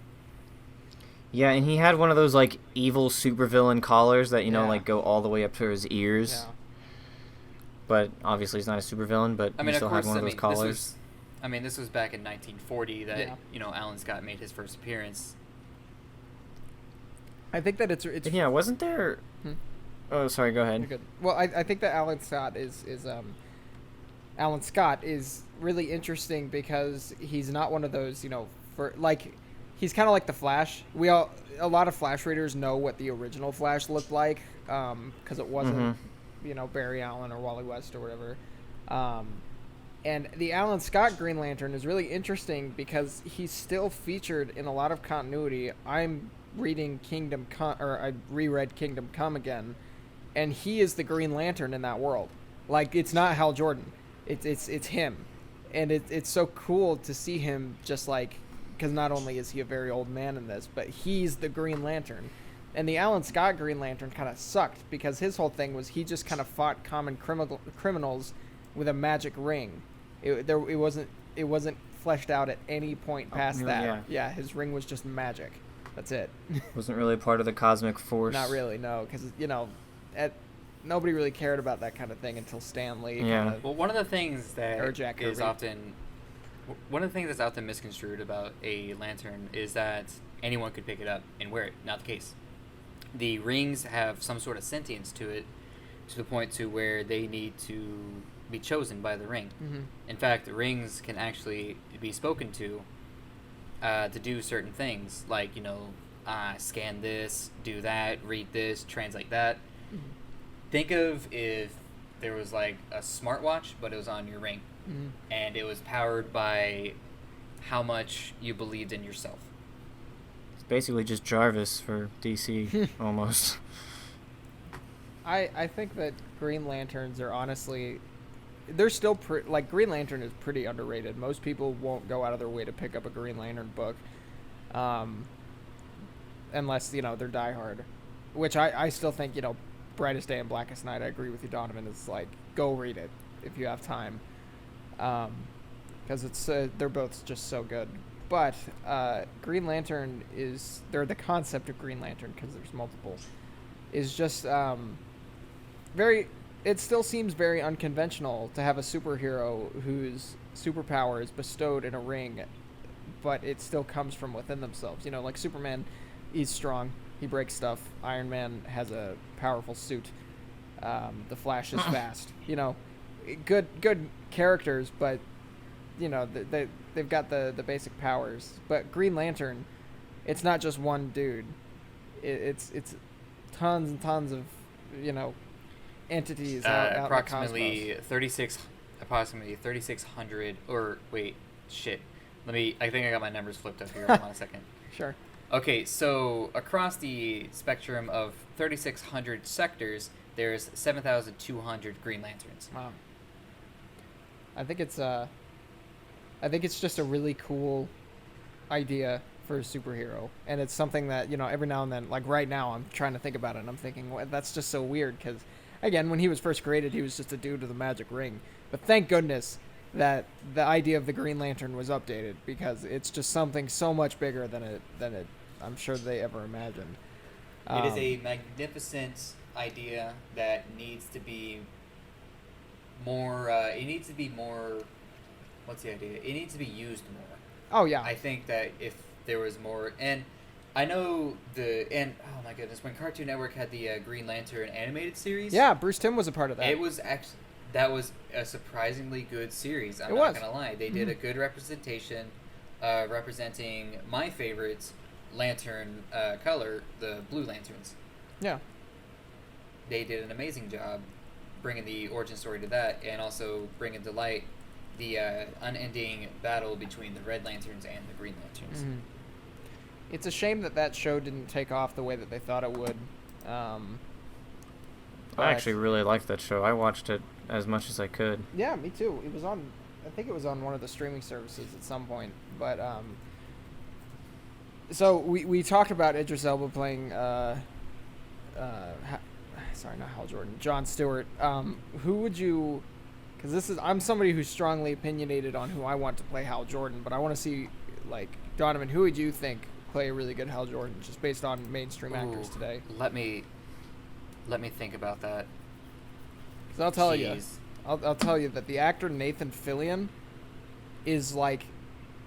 Yeah, and he had one of those like evil supervillain collars that like go all the way up to his ears. Yeah. But obviously he's not a supervillain, but he still had one of those collars. This was back in 1940 that, Alan Scott made his first appearance. I think that it's yeah, wasn't there... Oh, sorry, go ahead. You're good. Well, I think that Alan Scott is really interesting because he's not one of those, he's kind of like the Flash. A lot of Flash readers know what the original Flash looked like, because it wasn't... Barry Allen or Wally West or whatever. And the Alan Scott Green Lantern is really interesting because he's still featured in a lot of continuity. I'm reading I reread Kingdom Come again, and he is the Green Lantern in that world. Like, it's not Hal Jordan. It's him. And it's so cool to see him just because not only is he a very old man in this, but he's the Green Lantern. And the Alan Scott Green Lantern kind of sucked because his whole thing was he just kind of fought common criminals with a magic ring. It wasn't fleshed out at any point past that. Yeah, his ring was just magic. That's it. Wasn't really part of the cosmic force. Not really, no, because nobody really cared about that kind of thing until Stan Lee. Yeah. Well, one of the things that Jack is Kirby. often One of the things that's often misconstrued about a lantern is that anyone could pick it up and wear it. Not the case. The rings have some sort of sentience to it, to the point to where they need to be chosen by the ring. Mm-hmm. In fact, the rings can actually be spoken to do certain things, like, scan this, do that, read this, translate that. Mm-hmm. Think of if there was like a smartwatch, but it was on your ring, Mm-hmm. and it was powered by how much you believed in yourself. It's basically just Jarvis for DC, almost. I think that Green Lanterns are honestly, they're still like Green Lantern is pretty underrated. Most people won't go out of their way to pick up a Green Lantern book, unless they're diehard. Which I still think Brightest Day and Blackest Night. I agree with you, Donovan. It's like go read it if you have time, because it's they're both just so good. But Green Lantern they're the concept of Green Lantern, because there's multiple, is just it still seems very unconventional to have a superhero whose superpower is bestowed in a ring, but it still comes from within themselves. Like Superman, he's strong, he breaks stuff. Iron Man has a powerful suit. The Flash is fast. Good characters, but they've got the basic powers. But Green Lantern, it's not just one dude. It's tons and tons of entities out in the approximately cosmos. 3,600, or wait, shit. I think I got my numbers flipped up here. Hold on a second. Sure. Okay, so across the spectrum of 3,600 sectors, there's 7,200 Green Lanterns. Wow. I think it's just a really cool idea for a superhero, and it's something that every now and then, like right now, I'm trying to think about it, and I'm thinking, well, that's just so weird, because again, when he was first created, he was just a dude with a magic ring. But thank goodness that the idea of the Green Lantern was updated, because it's just something so much bigger than it I'm sure they ever imagined. It is a magnificent idea that needs to be more. What's the idea? It needs to be used more. Oh yeah. I think that if there was more, and I know oh my goodness, when Cartoon Network had the Green Lantern animated series. Yeah, Bruce Timm was a part of that. That was a surprisingly good series. I'm It not was. gonna lie, they did a good representation, representing my favorite lantern color, the Blue Lanterns. Yeah. They did an amazing job bringing the origin story to that, and also bringing to light the unending battle between the Red Lanterns and the Green Lanterns. Mm-hmm. It's a shame that show didn't take off the way that they thought it would. I actually really liked that show. I watched it as much as I could. Yeah, me too. It was on. I think it was on one of the streaming services at some point. But so we talked about Idris Elba playing. Sorry, not Hal Jordan. Jon Stewart. Who would you? Because I'm somebody who's strongly opinionated on who I want to play Hal Jordan, but I want to see, like, Donovan, who would you think play a really good Hal Jordan, just based on mainstream actors today? Let me think about that. Because I'll tell you, I'll tell you that the actor Nathan Fillion is like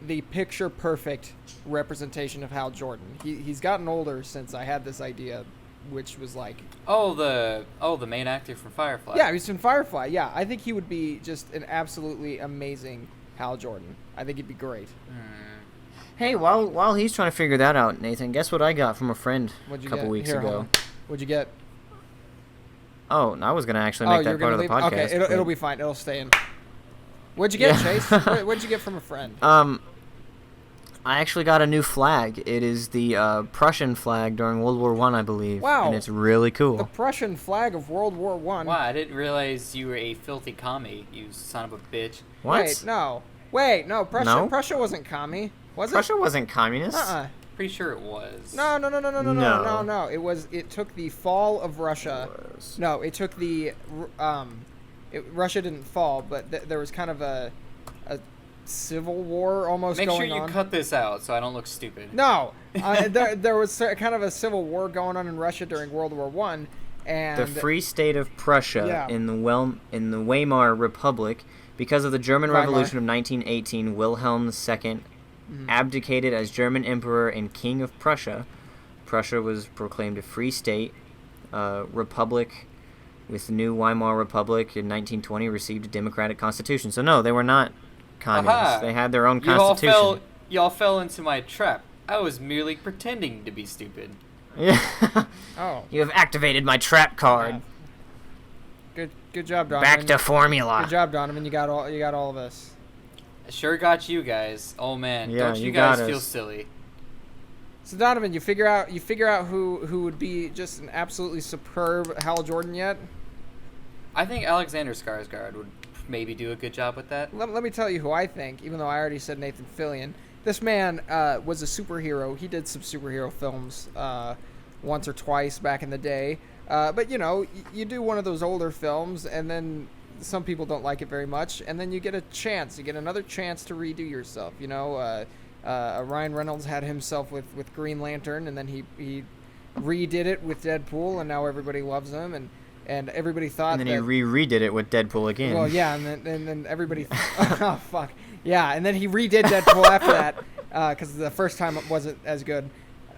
the picture perfect representation of Hal Jordan. He's gotten older since I had this idea, which was like the main actor from Firefly. Yeah, he's in Firefly. Yeah, I think he would be just an absolutely amazing Hal Jordan. I think he'd be great. Hey, while he's trying to figure that out, Nathan, guess what I got from a friend a couple weeks Here, ago? hold on. What'd you get? Oh, I was gonna actually make that part of the podcast. Okay, it'll be fine. It'll stay in. What'd you get, Chase? What'd you get from a friend? I actually got a new flag. It is the Prussian flag during World War I believe. Wow. And it's really cool. The Prussian flag of World War I. Wow, I didn't realize you were a filthy commie, you son of a bitch. What? Wait, no. Prussia, No? Prussia wasn't commie, was it? Prussia wasn't communist. Pretty sure it was. No. No. It took the fall of Russia. No, it took the Russia didn't fall, but there was kind of a civil war almost Make going sure you on. cut this out so I don't look stupid. No, there was kind of a civil war going on in Russia during World War I, and the Free State of Prussia in the Weimar Republic Because of the German Weimar. Revolution of 1918, Wilhelm II abdicated as German Emperor and King of Prussia. Prussia was proclaimed a free state. Republic with the new Weimar Republic in 1920 received a democratic constitution. So no, they were not communists. Aha. They had their own constitution. Y'all fell into my trap. I was merely pretending to be stupid. Yeah. Oh. You have activated my trap card. Good job, Donovan. Back to formula. Good job, Donovan. You got all of us. Sure got you guys. Oh man, Yeah, don't you you guys got feel us. silly? So Donovan, you figure out who would be just an absolutely superb Hal Jordan yet? I think Alexander Skarsgård would maybe do a good job with that. Let me tell you who I think, even though I already said Nathan Fillion. This man was a superhero. He did some superhero films once or twice back in the day. But, you know, you do one of those older films, and then some people don't like it very much, and then you get a chance. You get another chance to redo yourself. You know, Ryan Reynolds had himself with Green Lantern, and then he redid it with Deadpool, and now everybody loves him, and everybody thought And then that... he redid it with Deadpool again. Well, yeah, and then everybody... oh, fuck. Yeah, and then he redid Deadpool after that, because the first time it wasn't as good.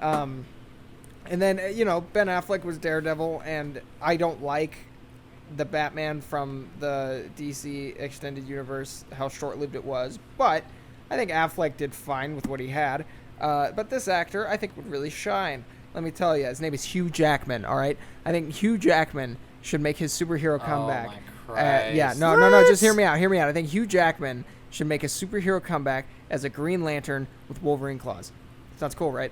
And then, you know, Ben Affleck was Daredevil, and I don't like the Batman from the DC Extended Universe, how short-lived it was. But I think Affleck did fine with what he had. But this actor, I think, would really shine. Let me tell you, his name is Hugh Jackman, all right? I think Hugh Jackman should make his superhero comeback. Oh my Christ. Yeah, no, just hear me out. I think Hugh Jackman should make a superhero comeback as a Green Lantern with Wolverine claws. Sounds cool, right?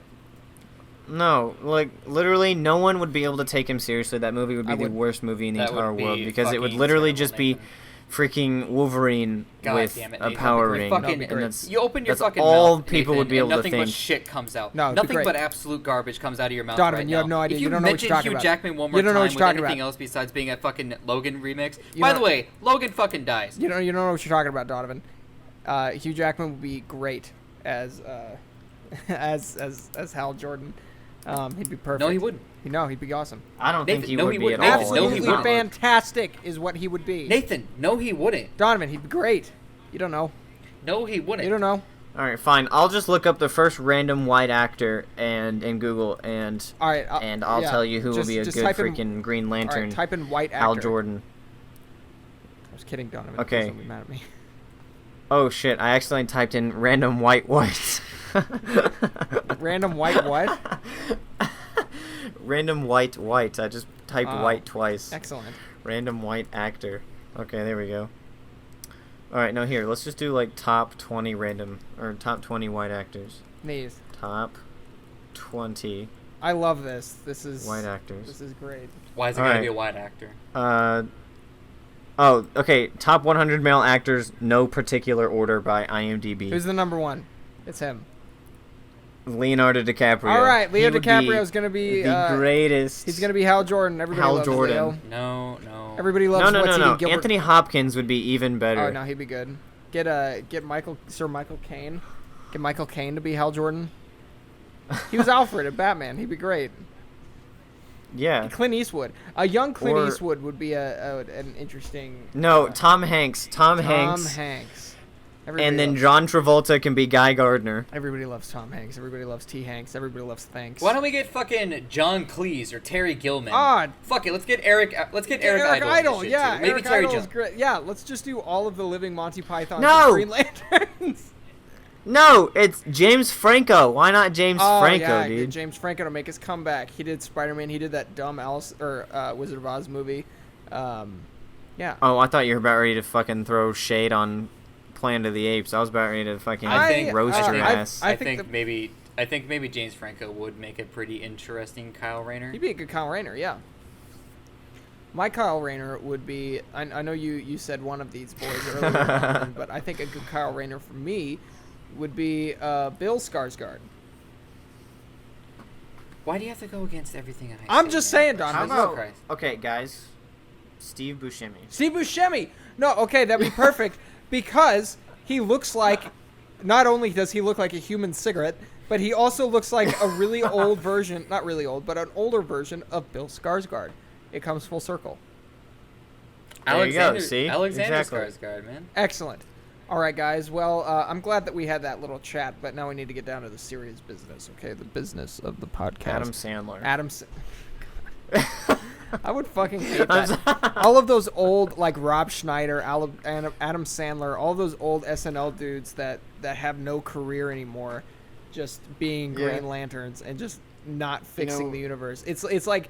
No, like, literally no one would be able to take him seriously. That movie would be I the would- worst movie in the That would entire be world because it would fucking literally terrible, just be Nathan. freaking Wolverine God with damn it, a Nathan. power Like, ring. fucking- And that's, You open your that's fucking all mouth, people Nathan, would be able and to nothing think. but shit comes out. No, it'd be Nothing great. but absolute garbage comes out of your mouth Donovan, right you now. have no idea. If You you don't know what mention you're talking Hugh about. Jackman one more You don't know time what with you're talking anything about. else besides being a fucking Logan remix. You By know- the way, Logan fucking dies. You don't know what you're talking about, Donovan. Hugh Jackman would be great as as Hal Jordan. He'd be perfect. No, he wouldn't. No, he'd be awesome. I don't think Nathan, he no, would he be wouldn't. at all. Nathan, no, he Absolutely wouldn't. fantastic is what he would be. Nathan, no, he wouldn't. Donovan, he'd be great. You don't know. No, he wouldn't. You don't know. All right, fine. I'll just look up the first random white actor and in Google and All right. I'll yeah, tell you who will just- be a just good type in- freaking Green All Lantern. right, type in white actor. Hal Jordan. I was kidding, Donovan. Okay. Please don't be mad at me. Oh shit! I accidentally typed in random white. Random white what? Random white. I just typed Oh, white twice. Excellent. Random white actor. Okay, there we go. Alright, now here, let's just do like top 20 random, or top 20 white actors. Knees. Top 20 I love this. This is white actors. This is great. Why is it All gotta right. be a white actor? Oh, okay, top 100 male actors, no particular order by IMDb. Who's the number one? It's him. Leonardo DiCaprio. All right, Leo He would DiCaprio is be gonna be the greatest. He's gonna be Hal Jordan. Everybody Hal loves Jordan. Leo. No. Everybody loves No. what's eating Gilbert. Anthony Hopkins would be even better. Oh no, he'd be good. Get Sir Michael Caine. Get Michael Caine to be Hal Jordan. He was Alfred in Batman. He'd be great. Yeah. Clint Eastwood. A young Clint Or- Eastwood would be an interesting. No, Tom Hanks. Tom Hanks. Everybody And then loves- John Travolta can be Guy Gardner. Everybody loves Tom Hanks. Everybody loves T. Hanks. Everybody loves Thanks. Why don't we get fucking John Cleese or Terry Gilliam? Odd. Fuck it, let's get Eric. Let's get Eric Eric Idle. Idle, and shit, yeah. too. Maybe Eric Terry Idle is Gilliam. great. Yeah, let's just do all of the living Monty Pythons No! and Green Lanterns. No, it's James Franco. Why not James Franco, yeah, dude? get James Franco to make his comeback. He did Spider-Man. He did that dumb Alice or Wizard of Oz movie. Yeah. Oh, I thought you were about ready to fucking throw shade on Planet of the Apes. I was about ready to fucking roast your ass. I I think think maybe James Franco would make a pretty interesting Kyle Rayner. He'd be a good Kyle Rayner, yeah. My Kyle Rayner would be. I know you said one of these boys earlier, Donovan, but I think a good Kyle Rayner for me would be Bill Skarsgård. Why do you have to go against everything I say? I'm just saying, man? Donovan. How Jesus about, Christ. okay, guys, Steve Buscemi. Steve Buscemi. No, okay, that'd be perfect because he looks like. Not only does he look like a human cigarette, but he also looks like a really old version. Not really old, but an older version of Bill Skarsgård. It comes full circle. There you go, Alexander, see? Alexander Exactly. Skarsgård, man. Excellent. All right, guys. Well, I'm glad that we had that little chat, but now we need to get down to the serious business, okay? The business of the podcast. Adam Sandler. I would fucking hate that. All of those old, like, Rob Schneider, Adam Sandler, all those old SNL dudes that have no career anymore, just being Green Lanterns and just not fixing the universe. It's like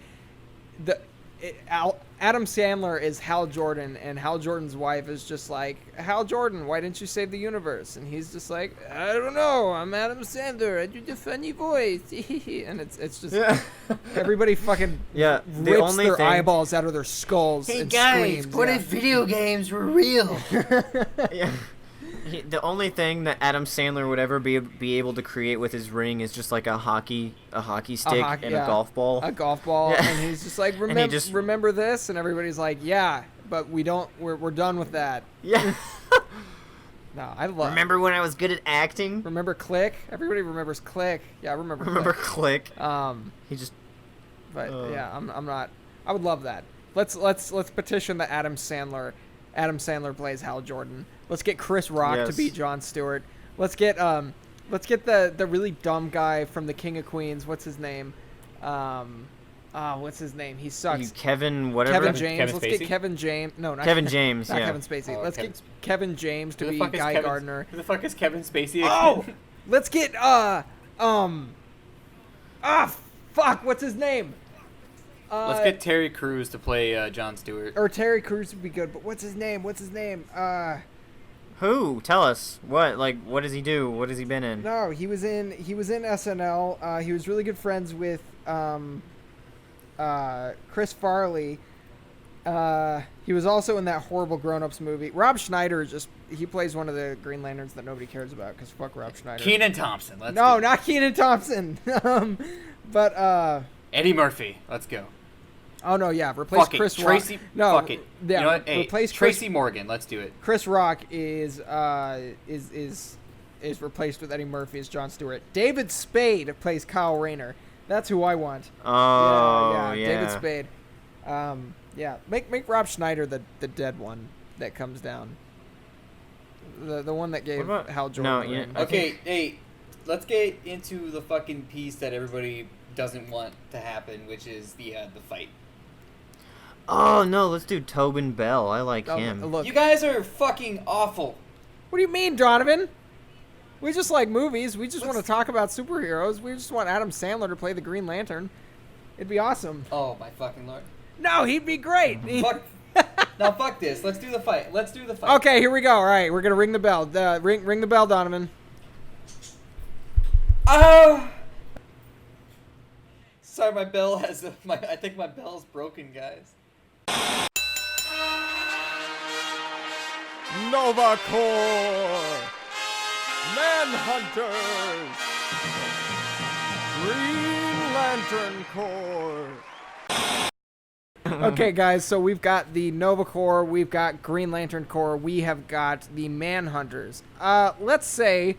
Adam Sandler is Hal Jordan, and Hal Jordan's wife is just like, Hal Jordan, why didn't you save the universe? And he's just like, I don't know, I'm Adam Sandler, I do the funny voice. And it's just everybody fucking rips their eyeballs out of their skulls and screams. What if video games were real? Yeah. The only thing that Adam Sandler would ever be able to create with his ring is just like a hockey stick and a golf ball. A golf ball, and he's just like, remember this, and everybody's like, yeah, but we're done with that. Yeah. No, I love. Remember when I was good at acting? Remember Click? Everybody remembers Click. Yeah, I remember. Click. He just. But yeah, I'm not. I would love that. Let's petition the Adam Sandler plays Hal Jordan. Let's get Chris Rock to beat Jon Stewart. Let's get the really dumb guy from The King of Queens. What's his name? What's his name? He sucks. Kevin whatever. Kevin James. Kevin Let's Spacey? get Kevin James. No, not Kevin James. Not Yeah. Kevin Spacey. Oh, Let's Kevin get Kevin James to be Guy Gardner. Who the fuck is Kevin Spacey again? Oh, let's get fuck. What's his name? Let's get Terry Crews to play Jon Stewart. Or Terry Crews would be good, but what's his name? Who? Tell us. What? Like, what does he do? What has he been in? No, he was in SNL. He was really good friends with Chris Farley. He was also in that horrible Grown Ups movie. Rob Schneider he plays one of the Green Lanterns that nobody cares about because fuck Rob Schneider. Kenan Thompson. Not Kenan Thompson. But Eddie Murphy. Let's go. Oh no, yeah, replace Fuck Chris it. Rock. Tracy. No, Fuck it. Yeah, you know what? Hey, replace Tracy Morgan. Let's do it. Chris Rock is replaced with Eddie Murphy as Jon Stewart. David Spade plays Kyle Rayner. That's who I want. Oh, yeah. David Spade. Yeah, make Rob Schneider the dead one that comes down. The one that gave Hal Jordan. No, the yeah. ring. Okay, hey, let's get into the fucking piece that everybody doesn't want to happen, which is the fight. Oh no, let's do Tobin Bell. I like him. Look, You guys are fucking awful. what do you mean, Donovan? We just like movies. We just want to talk about superheroes. We just want Adam Sandler to play the Green Lantern. It'd be awesome. Oh my fucking lord. No, he'd be great. Fuck. Now fuck this. Let's do the fight. Okay, here we go. All right, we're gonna ring the bell. Ring the bell, Donovan. Oh. Sorry, my bell has I think my bell's broken, guys. Nova Corps, Manhunters, Green Lantern Corps. Okay, guys, so we've got the Nova Corps, we've got Green Lantern Corps, we have got the Manhunters. Let's say,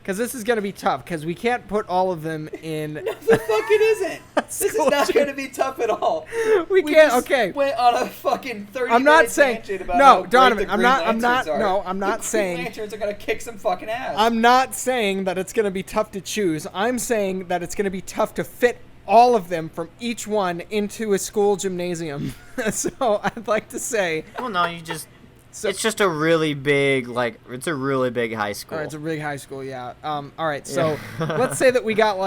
because this is going to be tough, because we can't put all of them in... No, the fuck it isn't. This is not going to be tough at all. We can't, okay. Went on a fucking 30 I'm not saying... about No, how great Donovan, the I'm Green not Lanterns are. saying... Green Lanterns are going to kick some fucking ass. I'm not saying that it's going to be tough to choose. I'm saying that it's going to be tough to fit all of them from each one into a school gymnasium. So I'd like to say... Well, no, it's just a really big, it's a really big high school. All right, it's a big high school, yeah. All right, so let's say that we got,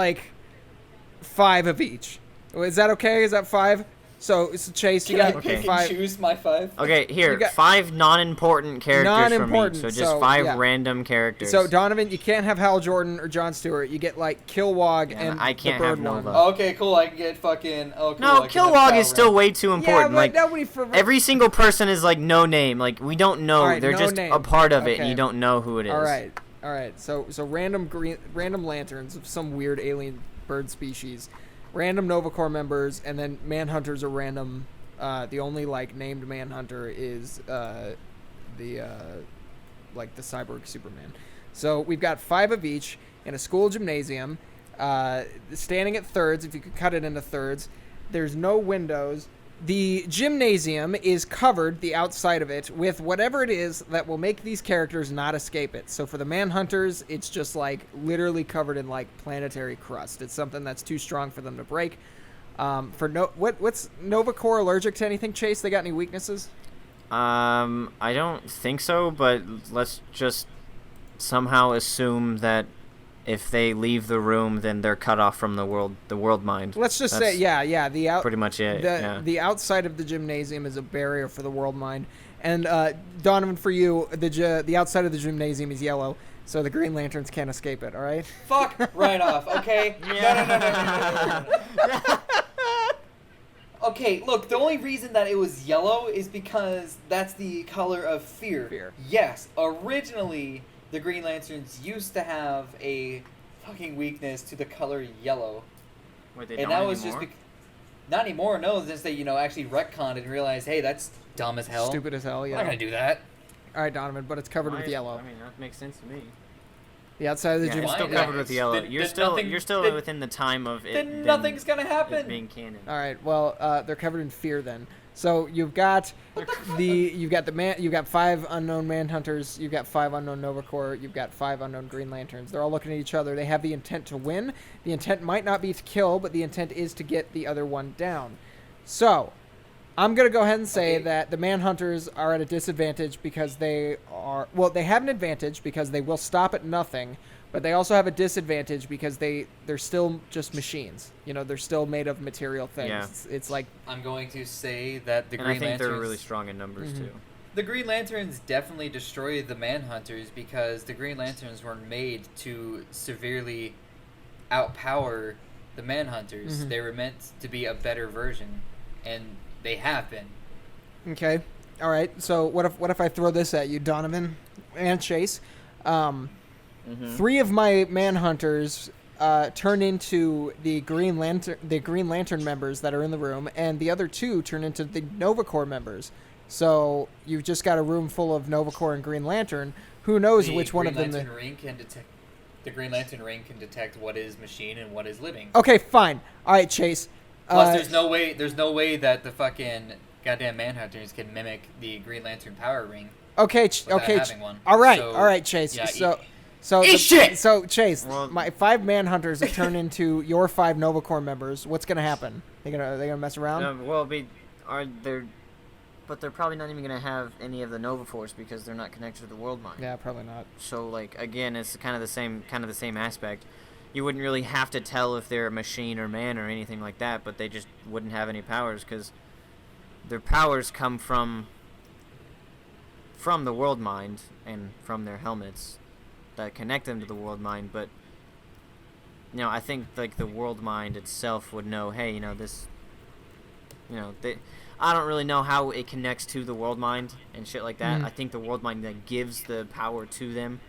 5 of each. Is that okay? Is that 5? So, Chase, you Can got I pick 5. and choose my 5? Okay, here, You got- 5 non-important characters from each, so just 5 random characters. So, Donovan, you can't have Hal Jordan or Jon Stewart. You get, Kilowog and I can't the bird have Nova. one. Oh, okay, cool. I can get fucking... Oh, cool. No, I can have Kilowog Kyle is still Rayner. way too Yeah, important. but nobody... Every single person is, no name. We don't know. All right, They're no just name. a part of it, Okay. and you don't know who it is. All right. So random lanterns of some weird alien bird species, random Nova Corps members, and then Manhunters are random. The only named Manhunter is the cyborg Superman. So we've got 5 of each in a school gymnasium, standing at thirds. If you could cut it into thirds, there's no windows. the gymnasium is covered, the outside of it, with whatever it is that will make these characters not escape it. So for the Manhunters, it's just like literally covered in like planetary crust. It's something that's too strong for them to break. What's Nova Corps allergic to anything, Chase? They got any weaknesses? I don't think so, but let's just somehow assume that if they leave the room, then they're cut off from the world mind. Let's just say, yeah. Pretty much it. The outside of the gymnasium is a barrier for the world mind. And Donovan, for you, the outside of the gymnasium is yellow, so the Green Lanterns can't escape it. All right? Fuck right off, okay? No. Okay, look, the only reason that it was yellow is because that's the color of fear. Yes, originally the Green Lanterns used to have a fucking weakness to the color yellow. Wait, they and don't that anymore? was just not anymore. No, just they actually retconned and realized, hey, that's dumb as hell. Stupid as hell. Yeah. I'm not gonna do that. All right, Donovan, but it's covered with yellow. I mean, that makes sense to me. The outside of the gym. It's still covered with yellow. You're still within the time of it. Then nothing's gonna happen. It being canon. All right. Well, they're covered in fear then. So you've got you've got 5 unknown Manhunters, you've got 5 unknown Nova Corps, you've got 5 unknown Green Lanterns. They're all looking at each other. They have the intent to win. The intent might not be to kill, but the intent is to get the other one down. So I'm gonna go ahead and say that the Manhunters are at a disadvantage because they have an advantage because they will stop at nothing. But they also have a disadvantage because they're still just machines. You know, they're still made of material things. Yeah. It's like... I'm going to say that the and Green I think Lanterns... they're really strong in numbers, too. The Green Lanterns definitely destroyed the Manhunters because the Green Lanterns were made to severely outpower the Manhunters. They were meant to be a better version, and they have been. Okay. All right. So what if I throw this at you, Donovan and Chase? 3 of my Manhunters turn into the Green Lantern members that are in the room, and the other 2 turn into the Nova Corps members. So you've just got a room full of Nova Corps and Green Lantern. Who knows which one of them? The Green Lantern ring can detect what is machine and what is living. Okay, fine. All right, Chase. Plus, there's no way that the fucking goddamn Manhunters can mimic the Green Lantern power ring. Okay. All right, Chase. Yeah, So Chase, Well, my 5 Manhunters have turned into your 5 Nova Corps members. What's gonna happen? They gonna mess around? But they're probably not even gonna have any of the Nova Force because they're not connected to the world mind. Yeah, probably not. So again, it's kind of the same aspect. You wouldn't really have to tell if they're a machine or man or anything like that, but they just wouldn't have any powers because their powers come from the world mind and from their helmets that connect them to the world mind. But I think the world mind itself would know, hey, this, I don't really know how it connects to the world mind and shit like that. I think the world mind that gives the power to them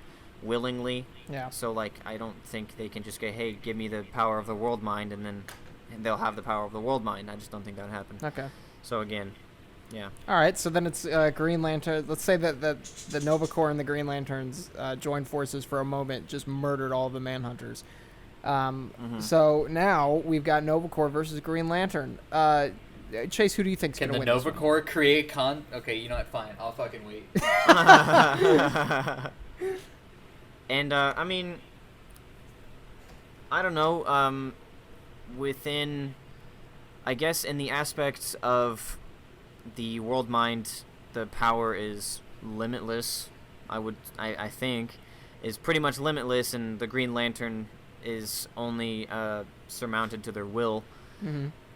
willingly. Yeah. So I don't think they can just go, hey, give me the power of the world mind, and they'll have the power of the world mind. I just don't think that would happen. Okay. So again, yeah. All right. So then it's Green Lantern. Let's say that the Nova Corps and the Green Lanterns joined forces for a moment, just murdered all of the Manhunters. So now we've got Nova Corps versus Green Lantern. Chase, who do you think's Can gonna the win? Nova Corps create Okay, you know what? Fine, I'll fucking wait. And I mean, I don't know. Within, I guess, in the aspects of the world mind, the power is limitless. I think, is pretty much limitless, and the Green Lantern is only surmounted to their will.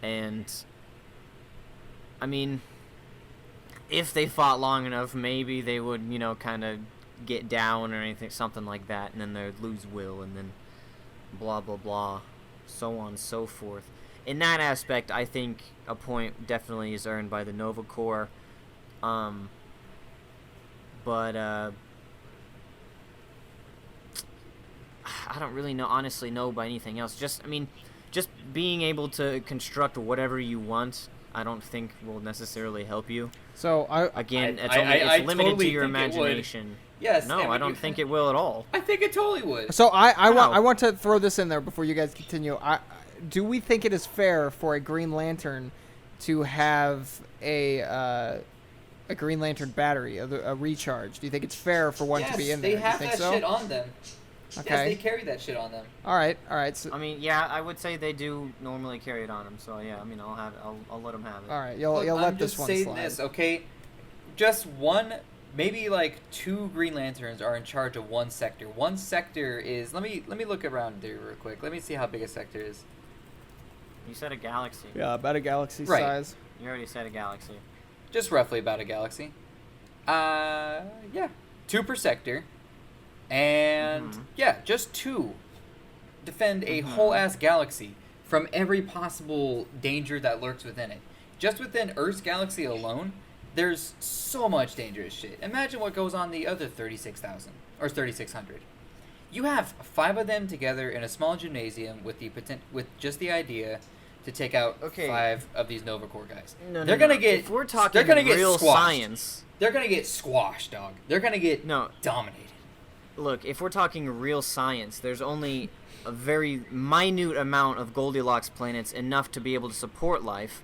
And I mean, if they fought long enough, maybe they would, kind of get down or anything, something like that, and then they'd lose will, and then blah blah blah, so on and so forth. In that aspect, I think a point definitely is earned by the Nova Corps. But I don't really honestly know by anything else. Just being able to construct whatever you want, I don't think will necessarily help you. So it's limited totally to your think it would. imagination. Yes. No, I don't think it will at all. I think it totally would. So I want to throw this in there before you guys continue. Do we think it is fair for a Green Lantern to have a Green Lantern battery, a recharge? Do you think it's fair for one to be in there? Yes, they have Do you think that so? shit on them. Okay. Yes, they carry that shit on them. All right. So, I mean, yeah, I would say they do normally carry it on them. So yeah, I mean, I'll let them have it. all right. You'll Look, let I'm this just one saying slide. this, okay? Just one, maybe like 2 Green Lanterns are in charge of one sector. One sector is. Let me look around there real quick. Let me see how big a sector is. You said a galaxy. Yeah, about a galaxy Right. size. You already said a galaxy. Just roughly about a galaxy. Yeah, 2 per sector, and yeah, just 2 defend a whole ass galaxy from every possible danger that lurks within it. Just within Earth's galaxy alone, there's so much dangerous shit. Imagine what goes on the other 36,000 or 3,600. You have 5 of them together in a small gymnasium with just the idea to take out Okay. 5 of these Nova Corps guys. No, They're gonna get. If we're talking they're gonna get real squashed. science. They're gonna get squashed, dog. They're gonna get No. dominated. Look, if we're talking real science, there's only a very minute amount of Goldilocks planets enough to be able to support life.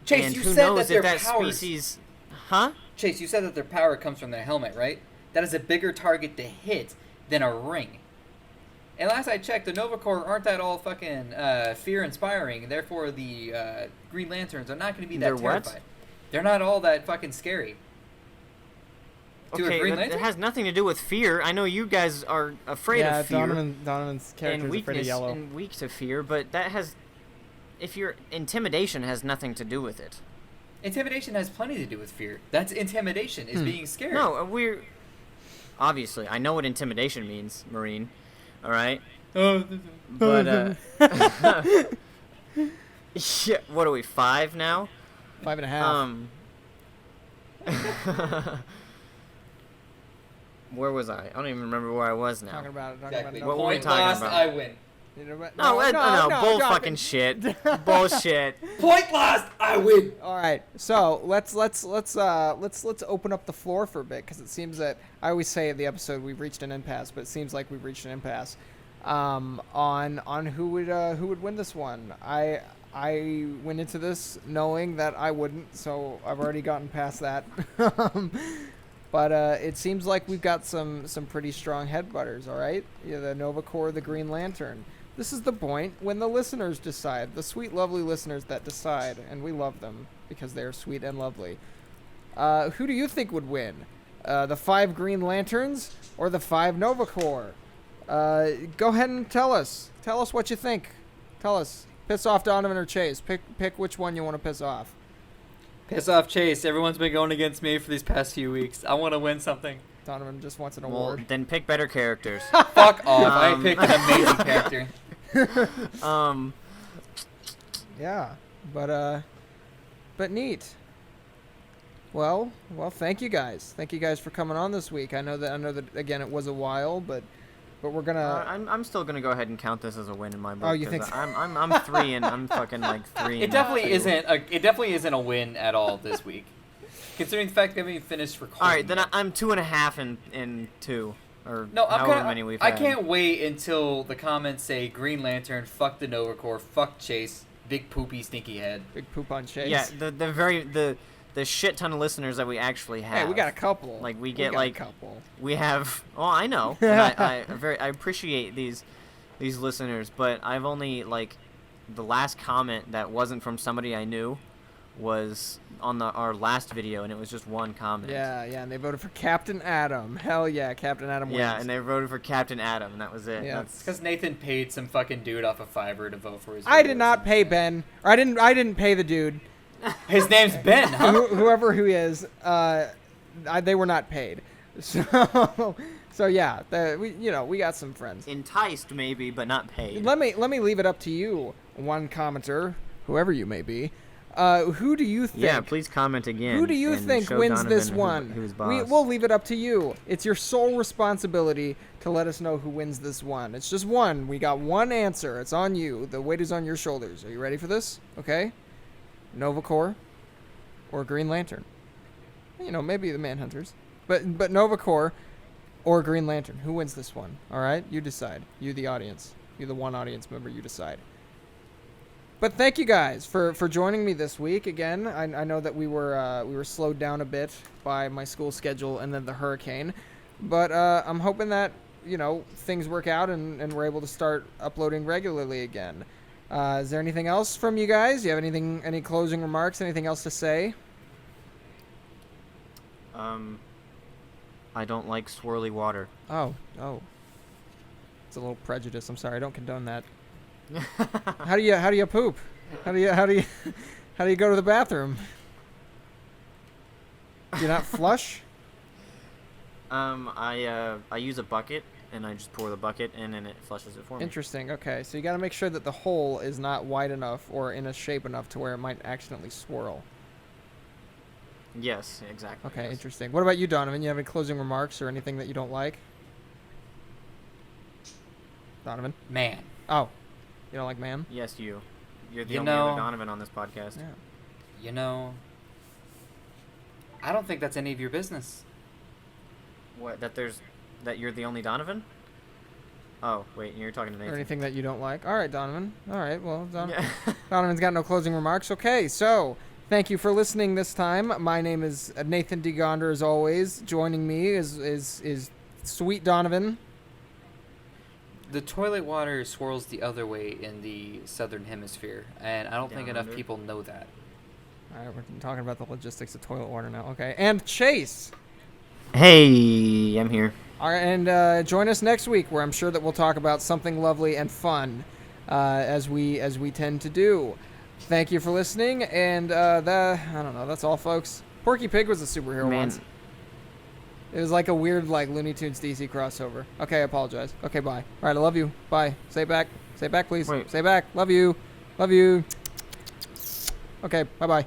Chase, and you who said knows that their if that powers. species, huh? Chase, you said that their power comes from their helmet, right? That is a bigger target to hit than a ring. And last I checked, the Nova Corps aren't that all fucking fear-inspiring, and therefore the Green Lanterns are not going to be that They're what? terrified. They're not all that fucking scary. To a Okay, Green that Lantern? has nothing to do with fear. I know you guys are afraid Yeah, of fear Donovan's character and is pretty weakness yellow. and weak to fear, but that has, if your intimidation has nothing to do with it. Intimidation has plenty to do with fear. That's intimidation, is being scared. No, we're obviously I know what intimidation means, Marine. All right, Oh, but yeah, what are we 5 now? 5.5. Where was I? I don't even remember where I was now. Talking about exactly. What were we Point talking lost, about? I win. No, bull Jonathan. fucking shit. Bullshit. Point lost, I win. All right, so let's open up the floor for a bit, because it seems that I always say in the episode we've reached an impasse, but it seems like we've reached an impasse on who would win this one. I went into this knowing that I wouldn't, so I've already gotten past that. But it seems like we've got some pretty strong headbutters. All right, yeah, the Nova Corps, the Green Lantern. This is the point when the listeners decide, the sweet, lovely listeners that decide, and we love them because they are sweet and lovely. Who do you think would win? The 5 Green Lanterns or the 5 Nova Corps? Go ahead and tell us. Tell us what you think. Tell us. Piss off Donovan or Chase. Pick which one you want to piss off. Piss off, Chase. Everyone's been going against me for these past few weeks. I want to win something. Donovan just wants an Well, award. then pick better characters. Fuck off. I picked an amazing character. Yeah, but neat. Well, thank you guys. Thank you guys for coming on this week. I know that again it was a while, but we're gonna. I'm still gonna go ahead and count this as a win in my book. Oh, you think 'cause so? I'm 3 and I'm fucking like 3. It definitely isn't a win at all this week, considering the fact that we haven't finished recording. All right, then yet. I'm 2.5 in 2, or No, however many we've had. I can't wait until the comments say Green Lantern, fuck the Nova Corps, fuck Chase, big poopy stinky head. Big poop on Chase. Yeah, the shit ton of listeners that we actually have. Hey, we got a couple. Like we get got like a couple. we have. Oh, I know. And I appreciate these listeners, but I've only like the last comment that wasn't from somebody I knew was on our last video, and it was just one comment. Yeah, and they voted for Captain Adam. Hell yeah, Captain Adam wins. Yeah, and they voted for Captain Adam, and that was it. Yeah. That's, Because Nathan paid some fucking dude off of Fiverr to vote for his. I video did or not something. pay Ben, or I didn't pay the dude. His name's Ben, huh? Whoever who is, they were not paid. So yeah, we got some friends. enticed maybe, but not paid. Let me leave it up to you, one commenter, whoever you may be. Who do you think? Yeah, please comment again. Who do you and think show wins this Donovan one? Who's boss. We'll leave it up to you. It's your sole responsibility to let us know who wins this one. It's just one. We got one answer. It's on you. The weight is on your shoulders. Are you ready for this? Okay. Nova Corps or Green Lantern? Maybe the Manhunters. But Nova Corps or Green Lantern. Who wins this one? All right? You decide. You the audience. You the one audience member. You decide. But thank you guys for joining me this week again. I know that we were slowed down a bit by my school schedule and then the hurricane, but I'm hoping that things work out and we're able to start uploading regularly again. Is there anything else from you guys? Do you have any closing remarks? Anything else to say? I don't like swirly water. Oh, it's a little prejudice. I'm sorry. I don't condone that. How do you poop? How do you go to the bathroom? Do you not flush? I use a bucket and I just pour the bucket in and it flushes it for me. Interesting. Okay, so you got to make sure that the hole is not wide enough or in a shape enough to where it might accidentally swirl. Yes, exactly. Okay, yes. interesting. What about you, Donovan? You have any closing remarks or anything that you don't like? Donovan? Man. Oh, you don't like man? Yes, you. You're the You only know- other Donovan on this podcast. Yeah. I don't think that's any of your business. What? That you're the only Donovan? Oh, wait, you're talking to Or Nathan. anything that you don't like? All right, Donovan. All right, well, Yeah. Donovan's got no closing remarks. Okay, so thank you for listening this time. My name is Nathan D. Gonder, as always. Joining me is sweet Donovan. The toilet water swirls the other way in the southern hemisphere, and I don't think Down enough under. people know that. All right, we're talking about the logistics of toilet water now. Okay, and Chase. Hey, I'm here. All right, and join us next week, where I'm sure that we'll talk about something lovely and fun, as we tend to do. Thank you for listening, and I don't know. That's all, folks. Porky Pig was a superhero Man. once. It was like a weird Looney Tunes DC crossover. Okay, I apologize. Okay, bye. All right, I love you. Bye. Say it back. Say it back, please. Wait. Say it back. Love you. Love you. Okay, bye-bye.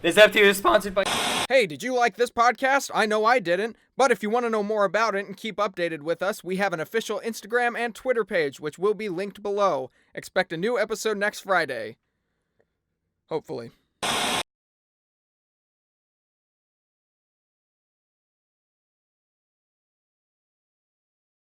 This episode is sponsored by... Hey, did you like this podcast? I know I didn't. But if you want to know more about it and keep updated with us, we have an official Instagram and Twitter page, which will be linked below. Expect a new episode next Friday. Hopefully.